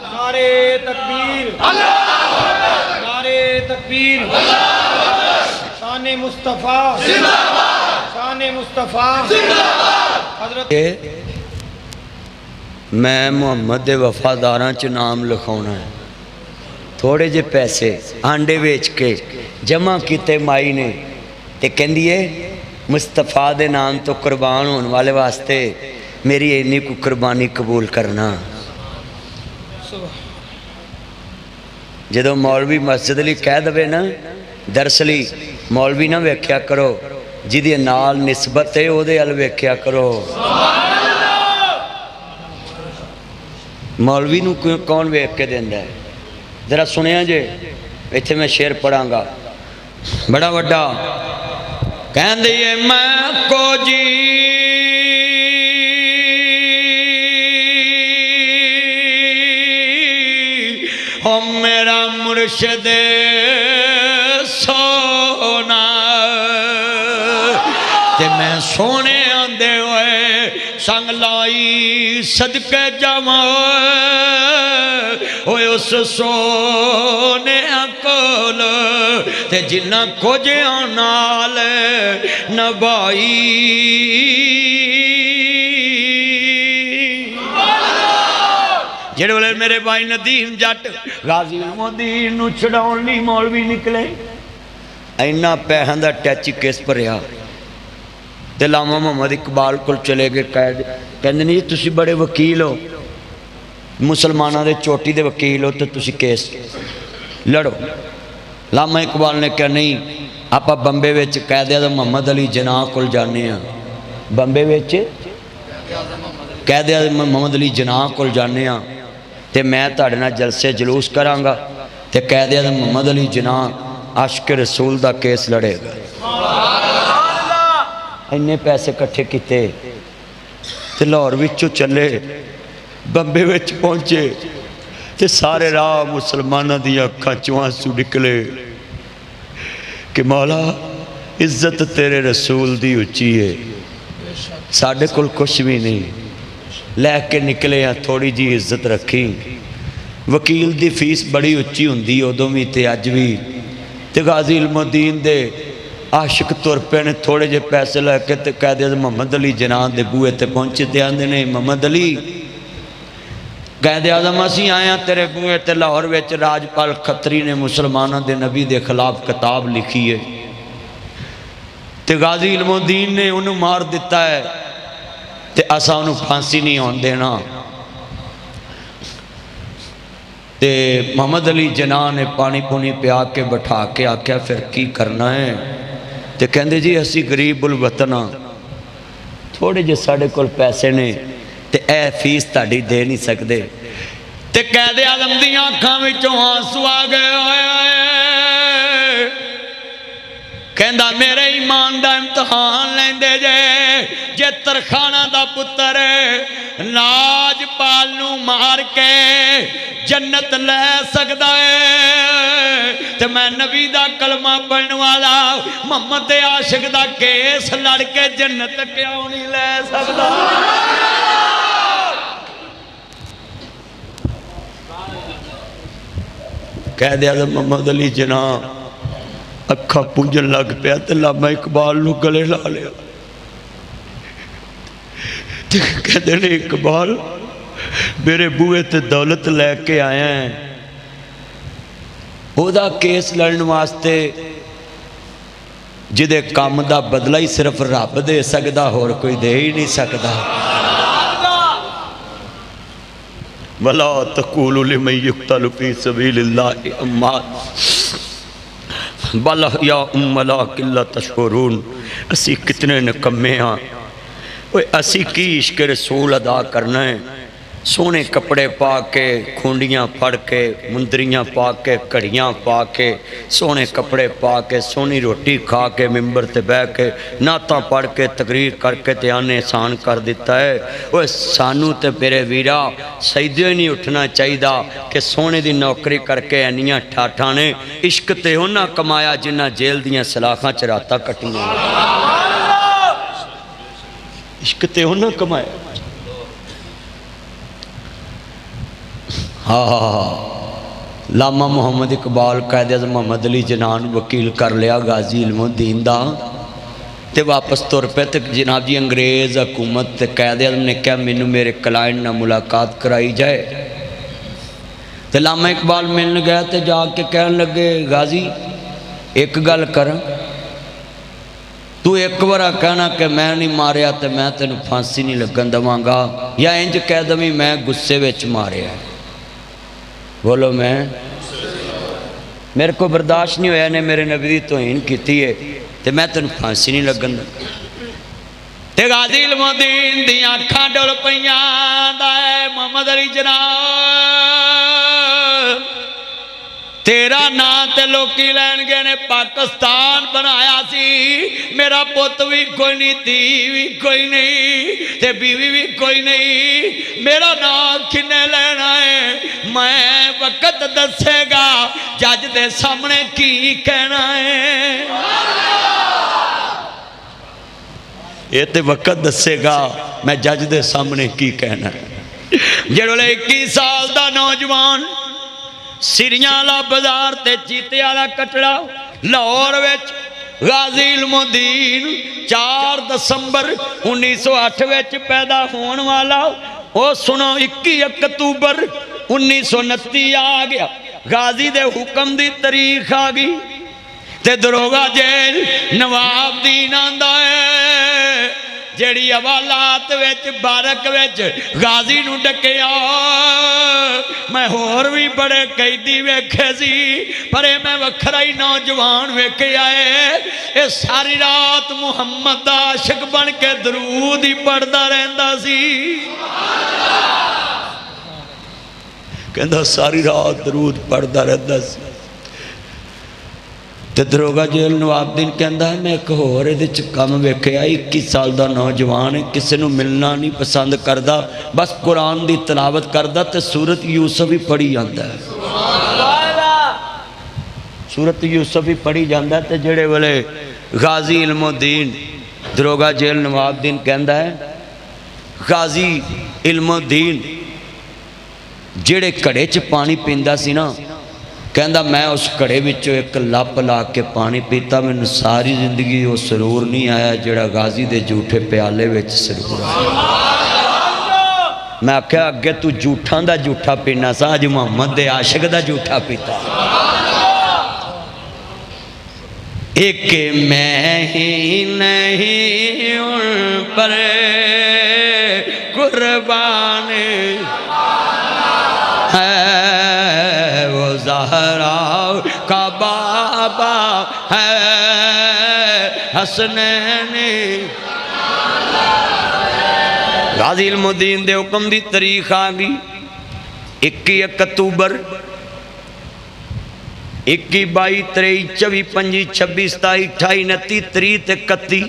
नारे तकबीर, नारे तकबीर, शान मुस्तफा जिंदाबाद, शान मुस्तफा जिंदाबाद। मैं मुहम्मद दे वफादारां च नाम लिखाउणा है। थोड़े जे पैसे आंडे बेच के जमा किते माई ने, ते कहंदी है मुस्तफा दे नाम तो कुर्बान होने वाले वास्ते मेरी इन्नी को कुर्बानी कबूल करना। जो मौलवी मस्जिद लिए कह दे ना, दरअसली मौलवी ना वेख्या करो, जिहदे नाल निस्बत है उहदे अल वेख्या करो। मौलवी नूं कौन वेख के देंदा है? जरा सुनिया जे, इत्थे मैं शेर पढ़ांगा बड़ा वड्डा। कहंदी है मैं को जी ओ मेरा मुर्शिद सोना, ते मैं सोने आंदे हुए संग लाई सदके जावा ओए उस सोने कोल ते जिन्ना कुछ नाल नभाई। जेड़े वेले मेरे भाई नदीम जट गाजी इल्मुद्दीन नूं छड़ाउण लई मौलवी निकले, इन्ना पैसों का टैच केस भरिया ते लामा मुहम्मद इकबाल को चले गए। कहते नहीं जी तुसी बड़े वकील हो, मुसलमानों के चोटी के वकील हो, तो तुसी केस लड़ो। लामा इकबाल ने कहा नहीं, आप बंबे विच कैद आज़म मुहम्मद अली जिनाह को जाने, बंबे विच कैद आज़म मुहम्मद अली जिनाह को जाने, तो मैं तुहाडे नाल जलसे जलूस करांगा, तो कैद आज़म मुहम्मद अली जिनाह आशिक रसूल का केस लड़ेगा। इन्ने पैसे इकट्ठे किए तो लाहौर विचों चले, बंबे विच पहुंचे तो सारे राह मुसलमानों दी अखां चों आंसू निकले कि मौला इज्जत तेरे रसूल दी उच्ची है, साडे कोल कुछ भी नहीं, लैके निकले हैं थोड़ी जी इज्जत रखी। वकील दी फीस बड़ी उच्ची हुंदी उदों भी ते अज भी, ते गाजी इल्मुद्दीन दे आशिक तुर पे ने थोड़े जे पैसे लैके ते कहते मुहम्मद अली जिनाह दे बूहे ते पहुंचे ते आंदे ने मुहम्मद अली कहते आज़म असीं आए हैं तेरे बूहे ते, लाहौर विच राजपाल खत्री ने मुसलमानों के नबी के खिलाफ किताब लिखी है, ते गाजी इल्मुद्दीन ने उन्होंने मार दिता है, ते असां उन्होंने फांसी नहीं आउण देना। ते मुहम्मद अली जिनाह ने पानी पुनी पिया के बिठा के आख्या फिर की करना है? तो कहते जी असी गरीबुल वतन हाँ, थोड़े जे साढ़े कोल पैसे ने ते ए फीस ताड़ी दे नहीं सकते। ते कैदे आज़म दी आँखां विचों आंसू आ गए। कहंदा मेरे ईमान दा इम्तिहान लैंदे जे तरखाना दा पुत्र राजपाल नूं मार के जन्नत ले सकदा है, ते मैं नबी दा कलमा पढ़न वाला मुहम्मद दे आशिक दा केस लड़ के जन्नत क्यों नहीं ले सकदा? कह दिया मुहम्मद अली जिनाह अखा पूजन लग पाया, तो लामा इकबाल नूं गले ला लिया। कहते ने इकबाल मेरे बूहे ते दौलत लैके आया है, ओदा केस लड़न वास्ते जिदे काम दा बदला ही सिर्फ रब दे सकदा, होर कोई दे ही नहीं सकदा। वला तकूलू लिमन युक्तलु फी सबीलिल्लाहि अम्वात बल या उम्मला किल्ला तशकुरून। असी कितने निकम्मे हाँ, असी की इश्क रसूल अदा करना है, सोने कपड़े पा के, खूंडियाँ फड़ के, मुंदरियाँ पा के, घड़ियाँ पा के, सोने कपड़े पा के, सोनी रोटी खा के, मिंबर ते बह के, नाता पढ़ के, तकरीर करके ते आने एहसान कर दिता है। वो सानू ते मेरे वीरा सजदे ही नहीं उठना चाहिए कि सोने की नौकरी करके इन्नियां ठाठां ने। इश्क ते उन्हां कमाया जिन्हां जेल दियां सलाखां च रातां कट्टियां, इश्क ते उन्हां कमाया। हाँ, लामा मुहम्मद इकबाल कैद आज़म मुहम्मद अली जिनाह वकील कर लिया गाजी इल्मुद्दीन दा, ते वापस तुर पे। तो जनाब जी अंग्रेज़ हुकूमत ते कैद आज़म ने कहा मैनू मेरे क्लाइंट नाल मुलाकात कराई जाए। तो लामा इकबाल मिलन गया तो जाके कहन लगे गाजी एक गल कर, तू एक बार कहना कि मैं नहीं मारिया तो मैं तेन फांसी नहीं लगन देवांगा, या इंज कह दवी मैं गुस्से विच मारिया। बोलो मैं मेरे को बर्दाश्त नहीं होया ने मेरे नबी दी तौहीन कीती है ते मैं तेन फांसी नहीं लगन देंदा। ते गाजी इल्मुद्दीन दी अखां डुल पईयां मोहम्मद अली जनाब तेरा नां ते लोकी लैन गए ने पाकिस्तान बनाया सी, मेरा पुत भी कोई नहीं, धी भी कोई नहीं ते बीवी भी कोई नहीं, मेरा नां किन्ने लेना है? मैं वक्त दसेगा जज दे सामने की कहना है। ये तो वक्त दसेगा मैं जज दे सामने की कहना है। जेड़े 21 साल का नौजवान सिरियां वाला बाजार ते चीते वाला कटड़ा लाहौर विच गाजी इल्मुद्दीन 4 दिसंबर 1908 विच पैदा होने वाला, वो सुनो 21 अक्तूबर 1929 आ गया। गाजी दे हुक्म दी तारीख आ गई ते दरोगा जेल नवाबदीन आंदा है, जेड़ी हवालात विच बारक विच गाजी नूं डकिया। मैं होर भी बड़े कैदी वेखे सी, पर मैं वखरा ही नौजवान वेखे आए। ये सारी रात मुहम्मद दा आशिक बन के दरूद ही पढ़दा रहिंदा सी। कहंदा सारी रात दरूद पढ़दा रहिंदा सी। तो दरोगा जेल नवाबदीन कहता है मैं एक होर इहदे च कम वेखिया, 21 साल का नौजवान है, किसी को मिलना नहीं पसंद करता, बस कुरान की तलावत करता तो सूरत यूसुफ ही पढ़ी जाता है। सूरत यूसुफ ही पढ़ी जाता है। तो जेड़े वेले गाजी इल्मुद्दीन दरोगा जेल नवाबदीन कहता है, गाजी इल्मुद्दीन जेड़े घड़े च पानी पींदा सी ना, कहता मैं उस घड़े विचों एक लप ला के पानी पीता, मैनूं सारी जिंदगी वो सरूर नहीं आया जिहड़ा गाजी दे झूठे प्याले विच सरूर आया। मैं आख्या अगे तू झूठां दा झूठा पीना सा, अज मुहम्मद दे आशिक दा झूठा पीता। एक मैं ही नहीं उन पर कुर्बान है, वो ज़हरा का बाबा है हसनैन। गाजी इल्मुद्दीन दे हुक्म दी तारीख आ गई 21 अक्तूबर 21 22 23 24 25 26 27 28 29 30 ते 31।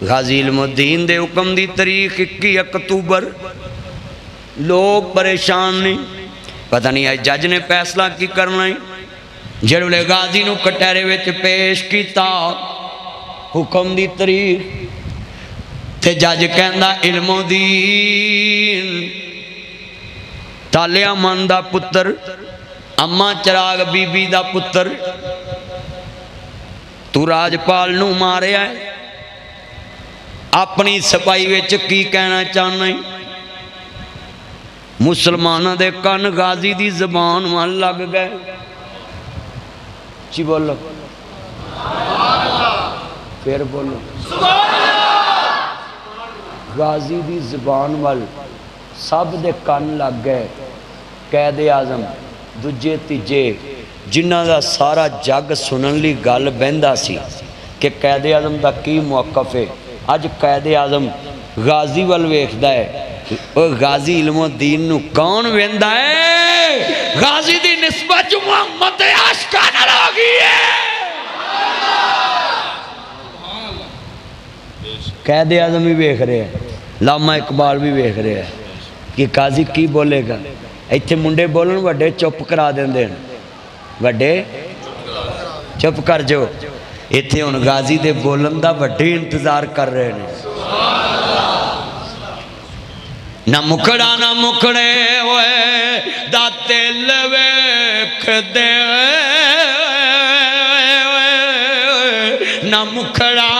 गाजी इल्मुद्दीन दे हुक्म दी तारीख 21 अक्तूबर। लोग परेशान नहीं, पता नहीं आज जज ने फैसला की करना है। जेड़े गाजी नूं कटहरे विच पेश किया हुक्म दी तारीख ते जज कहंदा इल्मुद्दीन तालिया मन दा पुत्र, अम्मा चिराग बीबी दा पुत्र, तू राजपाल नूं मारिया है, अपनी सफाई विच की कहना चाहना है? मुसलमानों दे कन गाजी दी जबान वाल लग गए। जी बोलो, फिर बोलो। गाजी दी जबान वाल सब दे कन लग गए। कैदे आजम दूजे तीजे जिन्हां दा सारा जग सुनन लई गल बहिंदा सी कि कैदे आजम दा की मौकफ है, अज कैदे आजम गाजी वाल वेखदा है। गाजी इल्मुद्दीन नूं कौन वेंदा है? गाजी दी निस्बत मुहम्मद दे आशिकां नाल हो गई है। कैदे आजम भी वेख रहे हैं, लामा इकबाल भी वेख रहे हैं कि गाजी की बोलेगा। इत्थे मुंडे बोलन वड्डे चुप करा देंदे ने, वड्डे चुप कर जाओ। इत्थे हुण गाजी दे बोलन दा वड्डे इंतजार कर रहे हैं। ना मुखड़ा ना मुखड़े होए दा दिल वेख दे, ना मुखड़ा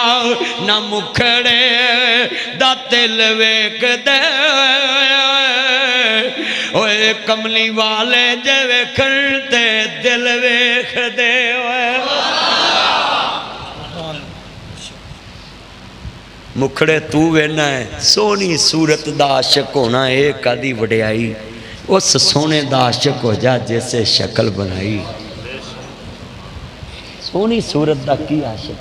ना मुखड़े दा दिल वेख दे। ओए कमली वाले जे वेखण ते दिल वेख दे। मुखड़े तू वेना है, सोहनी सूरत दा आशिक होना ये कदी वड्याई, उस सोने दा आशिक हो जा जैसे शक्ल बनाई। सोहनी सूरत दा की आशिक,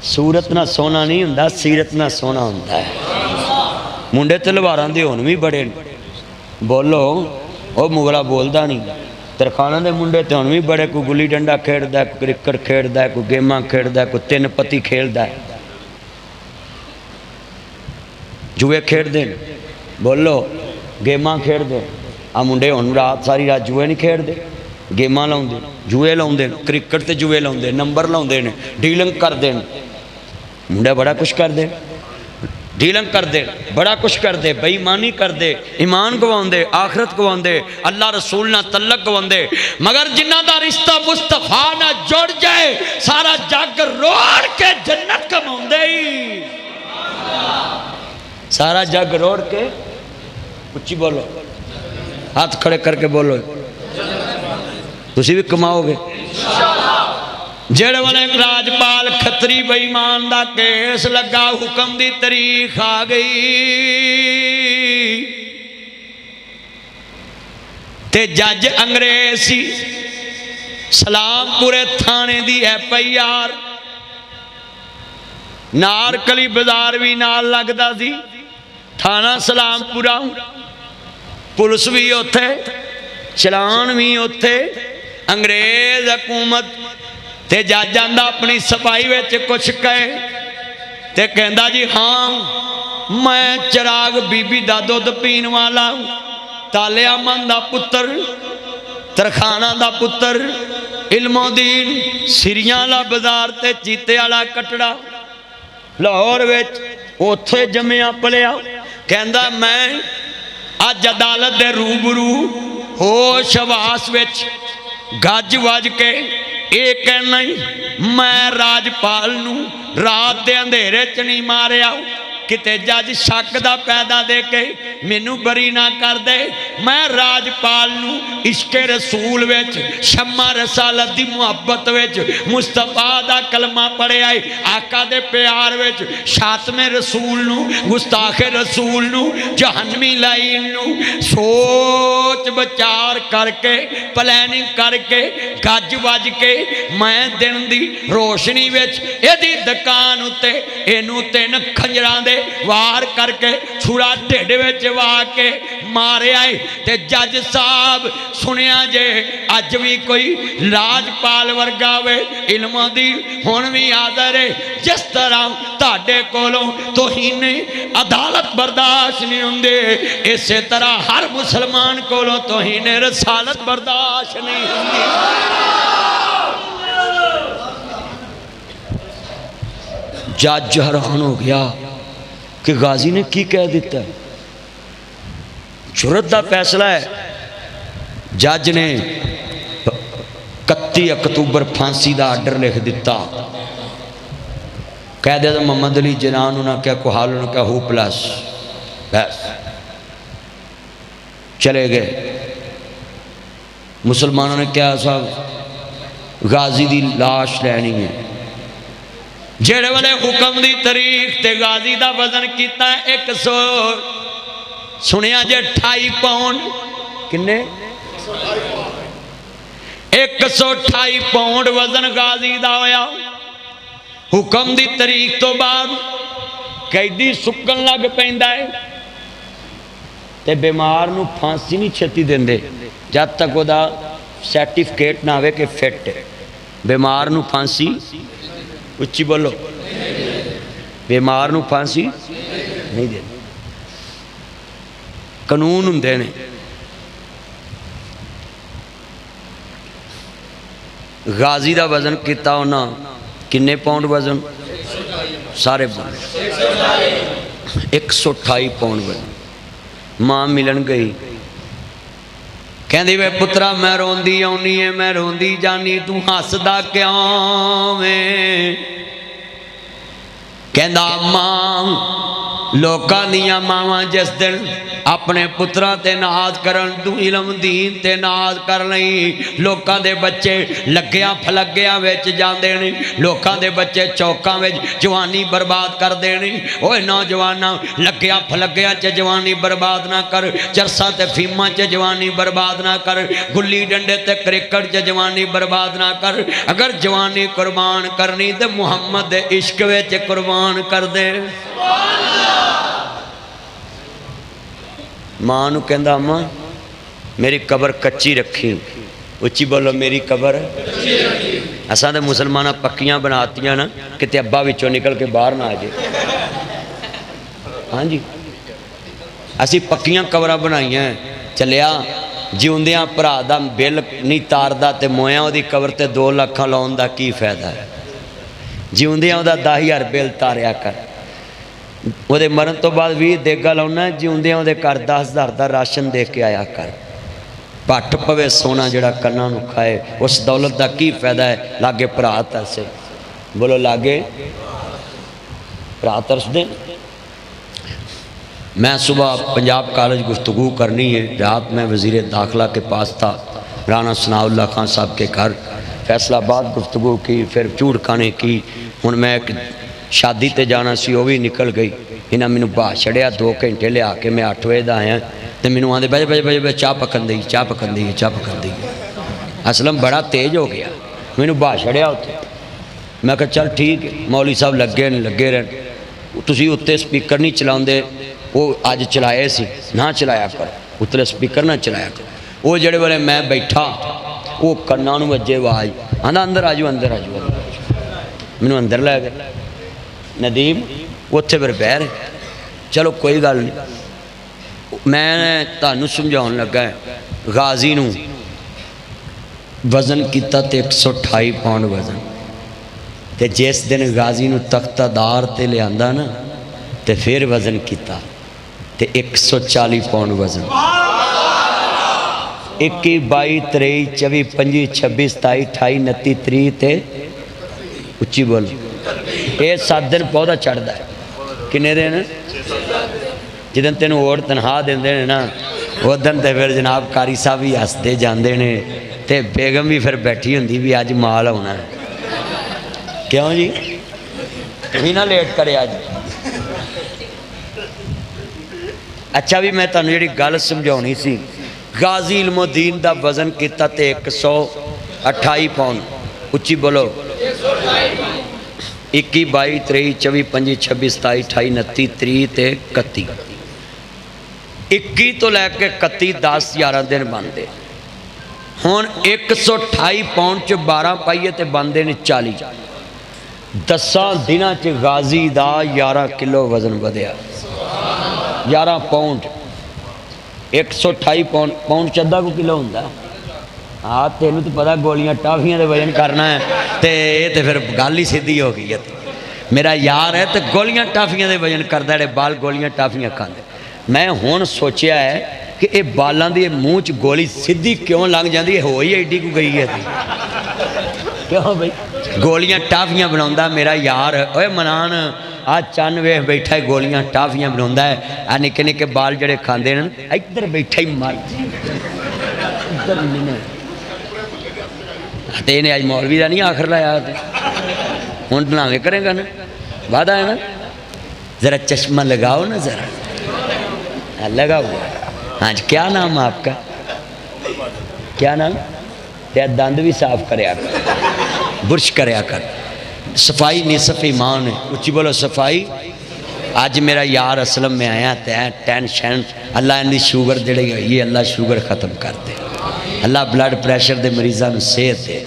सूरत ना सोना नहीं हुंदा, सीरत ना सोना हुंदा है। मुंडे तलवारां दे हुण भी बड़े बोलो, वो मुगला बोलदा नहीं। तरखाना दे मुंडे ते हुण भी बड़े, कोई गुल्ली डंडा खेडदा, कोई क्रिकेट खेडदा, कोई गेमां खेडदा, कोई तीन पत्ती खेलदा, जुए खेडदे बोलो, गेमां खेडदे। आ मुंडे हुण रात सारी रात जुए नहीं खेडदे, गेमां लाउंदे, जुए लाउंदे, क्रिकेट ते जुए लाउंदे, नंबर लाउंदे ने, डीलिंग करदे ने। मुंडे बड़ा कुछ करदे, डीलिंग करदे, बड़ा कुछ करदे, बेईमानी करदे, ईमान गवाउंदे, आखरत गवाउंदे, अल्लाह रसूल ना तल्लक गवाउंदे। मगर जिन्हां दा रिश्ता मुस्तफा ना जुड़ जाए, सारा जग रोड़ के जन्नत कमाउंदे ही। सारा जग रोड़ के, उच्ची बोलो, हाथ खड़े करके बोलो, तुसी भी कमाओगे। जेड़े वाले राजपाल खतरी बेईमान दा केस लगा, हुक्म दी तारीख आ गई ते जज अंग्रेज सी। सलामपुरे थाने दी FIR, नारकली बाजार भी नाल लगदा सी, थाना सलामपुरा, पुलिस भी उत्थे, चलान भी उत्थे। अंग्रेज हुकूमत ते जज आंदा अपनी सफाई विच कुछ कहे ते कहंदा जी हाँ, मैं चिराग बीबी दा दुध पीण वाला, तालिया मन दा पुत्र, तरखाना दा पुत्र, इल्मोदीन, सिरियां ला बाजार ते चीते वाला कटड़ा, लाहौर विच उत्थे जम्मिया पलिया। कहंदा मैं अज अदालत दे रूबरू होश हवास विच गज वज के ये कहना ही, मैं राजपाल नू रात दे अंधेरे च नहीं मारिया, किते जज शक दा पैदा दे के मैनू बरी ना कर दे। मैं राजपाल नू इश्के रसूल विच, शम्मा रसालत दी मुहब्बत विच, मुस्तफा दा कलमा पढ़िया है, आका दे प्यार विच, शातमे रसूल नू, गुस्ताखे रसूल नू, जहन्नमी लाइन नू सोच विचार करके, प्लैनिंग करके, गज वज के मैं दिन दी रोशनी विच इहदी दुकान उत्ते इनू 3 खंजरां दे वार करके छुरा ढिड विच वा के मारिया है। ते जज साहब सुनिया जे अज भी कोई राजपाल वर्गा वे, इल्मां दी हुण भी आदर है। जिस तरह तुहाडे कोलों तौहीन अदालत बर्दाश्त नहीं हुंदे, इसे तरह हर मुसलमान कोलों तौहीन रसालत बर्दाश्त नहीं हुंदी। जज हैरान हो गया कि गाजी ने की कह दिता। जुर्रत का फैसला है। जज ने 31 अक्तूबर फांसी का आर्डर लिख दिता। कैद आज़म मोहम्मद अली जिन्ना उन्होंने क्या कोहाल, उन्होंने क्या होपलेस, बस चले गए। मुसलमानों ने क्या साहब गाजी की लाश लैनी है। जेड़े वाले हुक्म की तारीख ते गाजी का वजन किया 100, सुनिया जे 28 पाउंड, किन्ने 128 पाउंड वजन गाजी का होया। हुक्म की तारीख तो बाद कैदी सुकन लग पैंदा है ते बीमार नूं फांसी नहीं छेती देंदे जब तक वह सर्टिफिकेट ना आवे कि फिट है। बीमार नूं फांसी, उच्ची बोलो, बीमार नूं फांसी नहीं देंदे। कानून हुंदे ने। गाजी का वजन किया उन्हें किन्ने पाउंड वजन, सारे 128 पाउंड वजन। मां मिलन गई, कहती वे पुत्रा मैं रोंदी आउनी है, मैं रोंदी जानी, तू हसदा क्यों वे? कहंदा मां लोकां दियां मावां जिस दिन अपने पुत्रां ते नाज करन तू इलम दीन ते नाज कर लई। लोकां दे बच्चे लग्गियां फलग्गियां विच जांदे ने, लोकां दे बच्चे चौकां विच जवानी बर्बाद करदे ने। ओए नौजवानां लग्गियां फलग्गियां च जवानी बर्बाद ना कर, चरसा ते फीमां च जवानी बर्बाद ना कर, गुल्ली डंडे ते क्रिकेट च जवानी बर्बाद ना कर। अगर जवानी कुर्बान करनी तो मुहम्मद दे इश्क विच कुर्बान कर दे। मां नूं कहंदा अम्मा मेरी कबर कच्ची रखी, उच्ची बोलो मेरी कबर। असां तो मुसलमाना पक्कियां बनातियां ना किते अब्बा विचों निकल के बाहर ना आ जाए। हाँ जी असी पक्कियां कबरां बनाइयां। चलिया जिउंदियां भरा दा बिल नहीं तारदा ते मोया उहदी कबर ते 2 लाख लाउण दा की फायदा है। जिउंदियां उहदा 10,000 बिल तारिया कर, उहदे मरण तो बाद 20 देगा लाउना, जिउंदियां उहदे घर 10,000 दा राशन दे के आया कर। पट पवे सोना जिहड़ा कन्नां नूं खाए, उस दौलत दा की फायदा है। लागे भरा तरसे, बोलो लागे भरा तरसदे। मैं सुबह पंजाब कॉलेज गुफ्तगू करनी है, रात में वज़ीर दाखिला के पास था, राना सनाउल्लाह खान साहब के घर फैसलाबाद गुफ्तगू की, फिर चूड़खाने की। हुण मैं एक शादी ते जाना सी, वो भी निकल गई। इन्हें मैनू बाह छड़िया 2 घंटे लिया के मैं 8 बजे का आया तो मैनू आते बजे बजे बजे चाह पकन दी, चाह पकन दी, चाह पकन दी। असलम बड़ा तेज हो गया, मैनू बाह छड़िया उत्थे। मैं कहा चल ठीक है, मौली साहब लगे नहीं लगे रहन, तुसीं उत्ते स्पीकर नहीं चलाउंदे, वो अज चलाए सी ना चलाया कर, उत्तले स्पीकर ना चलाया कर। वो जेड़े वेले मैं बैठा वो कन्ना नूं वजे आवाज़, आंदा अंदर आ जाओ अंदर आ जाओ। मैनू अंदर लै गए, नदीम उत्थे फिर बह रहे। चलो कोई गल नहीं, मैं तुहानूं समझाउण लगा गाजी नूं वज़न किया तो 128 पाउंड वज़न, तो जिस दिन गाजी नूं तख्तादार ते लियांदा ना तो फिर वज़न किया तो 140 पाउंड वज़न। 21 22 23 24 25 26 27 28 29 30 ते उच्ची बोल, ये 7 दिन पौधा चढ़ता है। किन्ने दिन? जिदन तेन होर तनख्वाह देंदे ने ना उस दिन तो फिर जनाब कारी साहब भी हसते जाते हैं, तो बेगम भी फिर बैठी होंगी भी अज माल आना है। क्यों जी तुसीं ना लेट करे अज। अच्छा भी मैं तुहानूं जिहड़ी गल समझाउणी सी, गाजी इल्मुद्दीन दा वज़न किया तो 128 पाउंड, उच्ची बोलो 21 22 23 24 25 26 27 28 29 30 ते 31। 21 तो लैके 31 10 11 दिन बनते। हुण 128 पाउंड च 12 पाइए तो बनते ने 40। 10 दिनों च गाजी का 11 किलो वज़न बढ़िया, 11 पाउंड। 128 पाउंड च अद्धा को किलो होंदा। हाँ तेनू तो पता गोलियां टाफियां दे वजन करना है तो ये फिर गल ही सीधी हो गई है। मेरा यार है तो गोलियां टाफियां दे वजन करदा, जेड़े बाल गोलियां टाफियां खांदे। मैं हुण सोचिया है कि ये बालों की मूँह च गोली सीधी क्यों लंघ जाती है, हो ही एडी को गई है। क्यों भाई गोलियां टाफियां बनाउंदा मेरा यार। ओए मनान आ चन्न वेख बैठा है, गोलियां टाफियां बनाउंदा है। आ निक्के निक्के बाल जड़े खांदे ने इधर बैठा ही मर इधर नहीं। तो इन्हें अज मौलवी का नहीं आखर लाया, हूँ ढलावे करेगा ना, वादा है ना। ज़रा चश्मा लगाओ ना, ज़रा लगाओ। हाँ जी क्या नाम है आपका? क्या नाम? तेरा दंद भी साफ करया कर, बुरश करया कर। सफाई निसफ ईमान है, उच्ची बोलो सफाई। अज मेरा यार असलम में आया तो टेंशन, अल्लाह इनकी शुगर जी हुई है, अल्लाह शुगर ख़त्म कर दे, अल्लाह ब्लड प्रैशर के मरीज़ों को सेहत दे।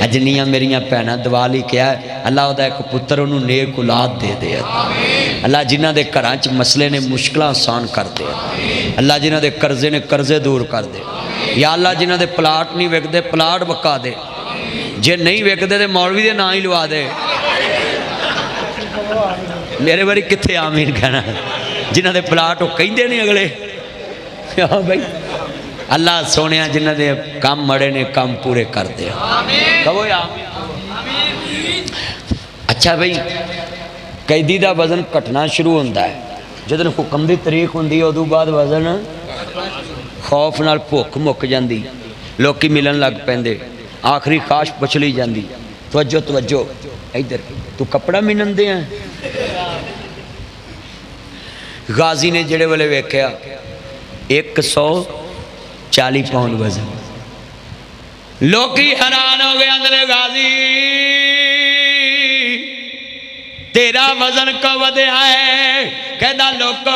अजनियाँ मेरिया भैन दवा ली क्या, अल्लाह वह एक पुत्र उन्होंने नेक औलाद दे दे। अल्लाह जिन्हों के घर च मसले ने मुश्किल आसान कर दे। अल्लाह जिन्हों के कर्जे ने कर्जे दूर कर दे। या अल्लाह जिन्हों के प्लाट नहीं विकते प्लाट वका दे, जे नहीं विकते तो मौलवी के ना ही लवा दे। मेरे बारी कितने आमीन कहना, जिन्हों के प्लाट वो कहिंदे नहीं अगले। हाँ भाई अल्लाह सोने जिन्हों के काम मड़े ने काम पूरे कर दे। कहो अच्छा भाई कैदी का वजन घटना शुरू होता है ਜਦੋਂ ਹੁਕਮ ਦੀ ਤਰੀਕ ਹੁੰਦੀ ਉਦੋਂ ਬਾਅਦ ਵਜ਼ਨ ਖੌਫ ਨਾਲ ਭੁੱਖ ਮੁੱਕ ਜਾਂਦੀ, ਲੋਕੀ ਮਿਲਣ ਲੱਗ ਪੈਂਦੇ, ਆਖਰੀ ਖਾਸ਼ ਬਚਲੀ ਜਾਂਦੀ। ਤਵੱਜੋ ਤਵੱਜੋ इधर तू कपड़ा मिनन दे गाजी ने जेड़े वाले वेख्या 140 पाउंड वजन, लोकी हैरान हो गए। आंदे गाजी तेरा वजन क्यों वधिया है? कहता लोको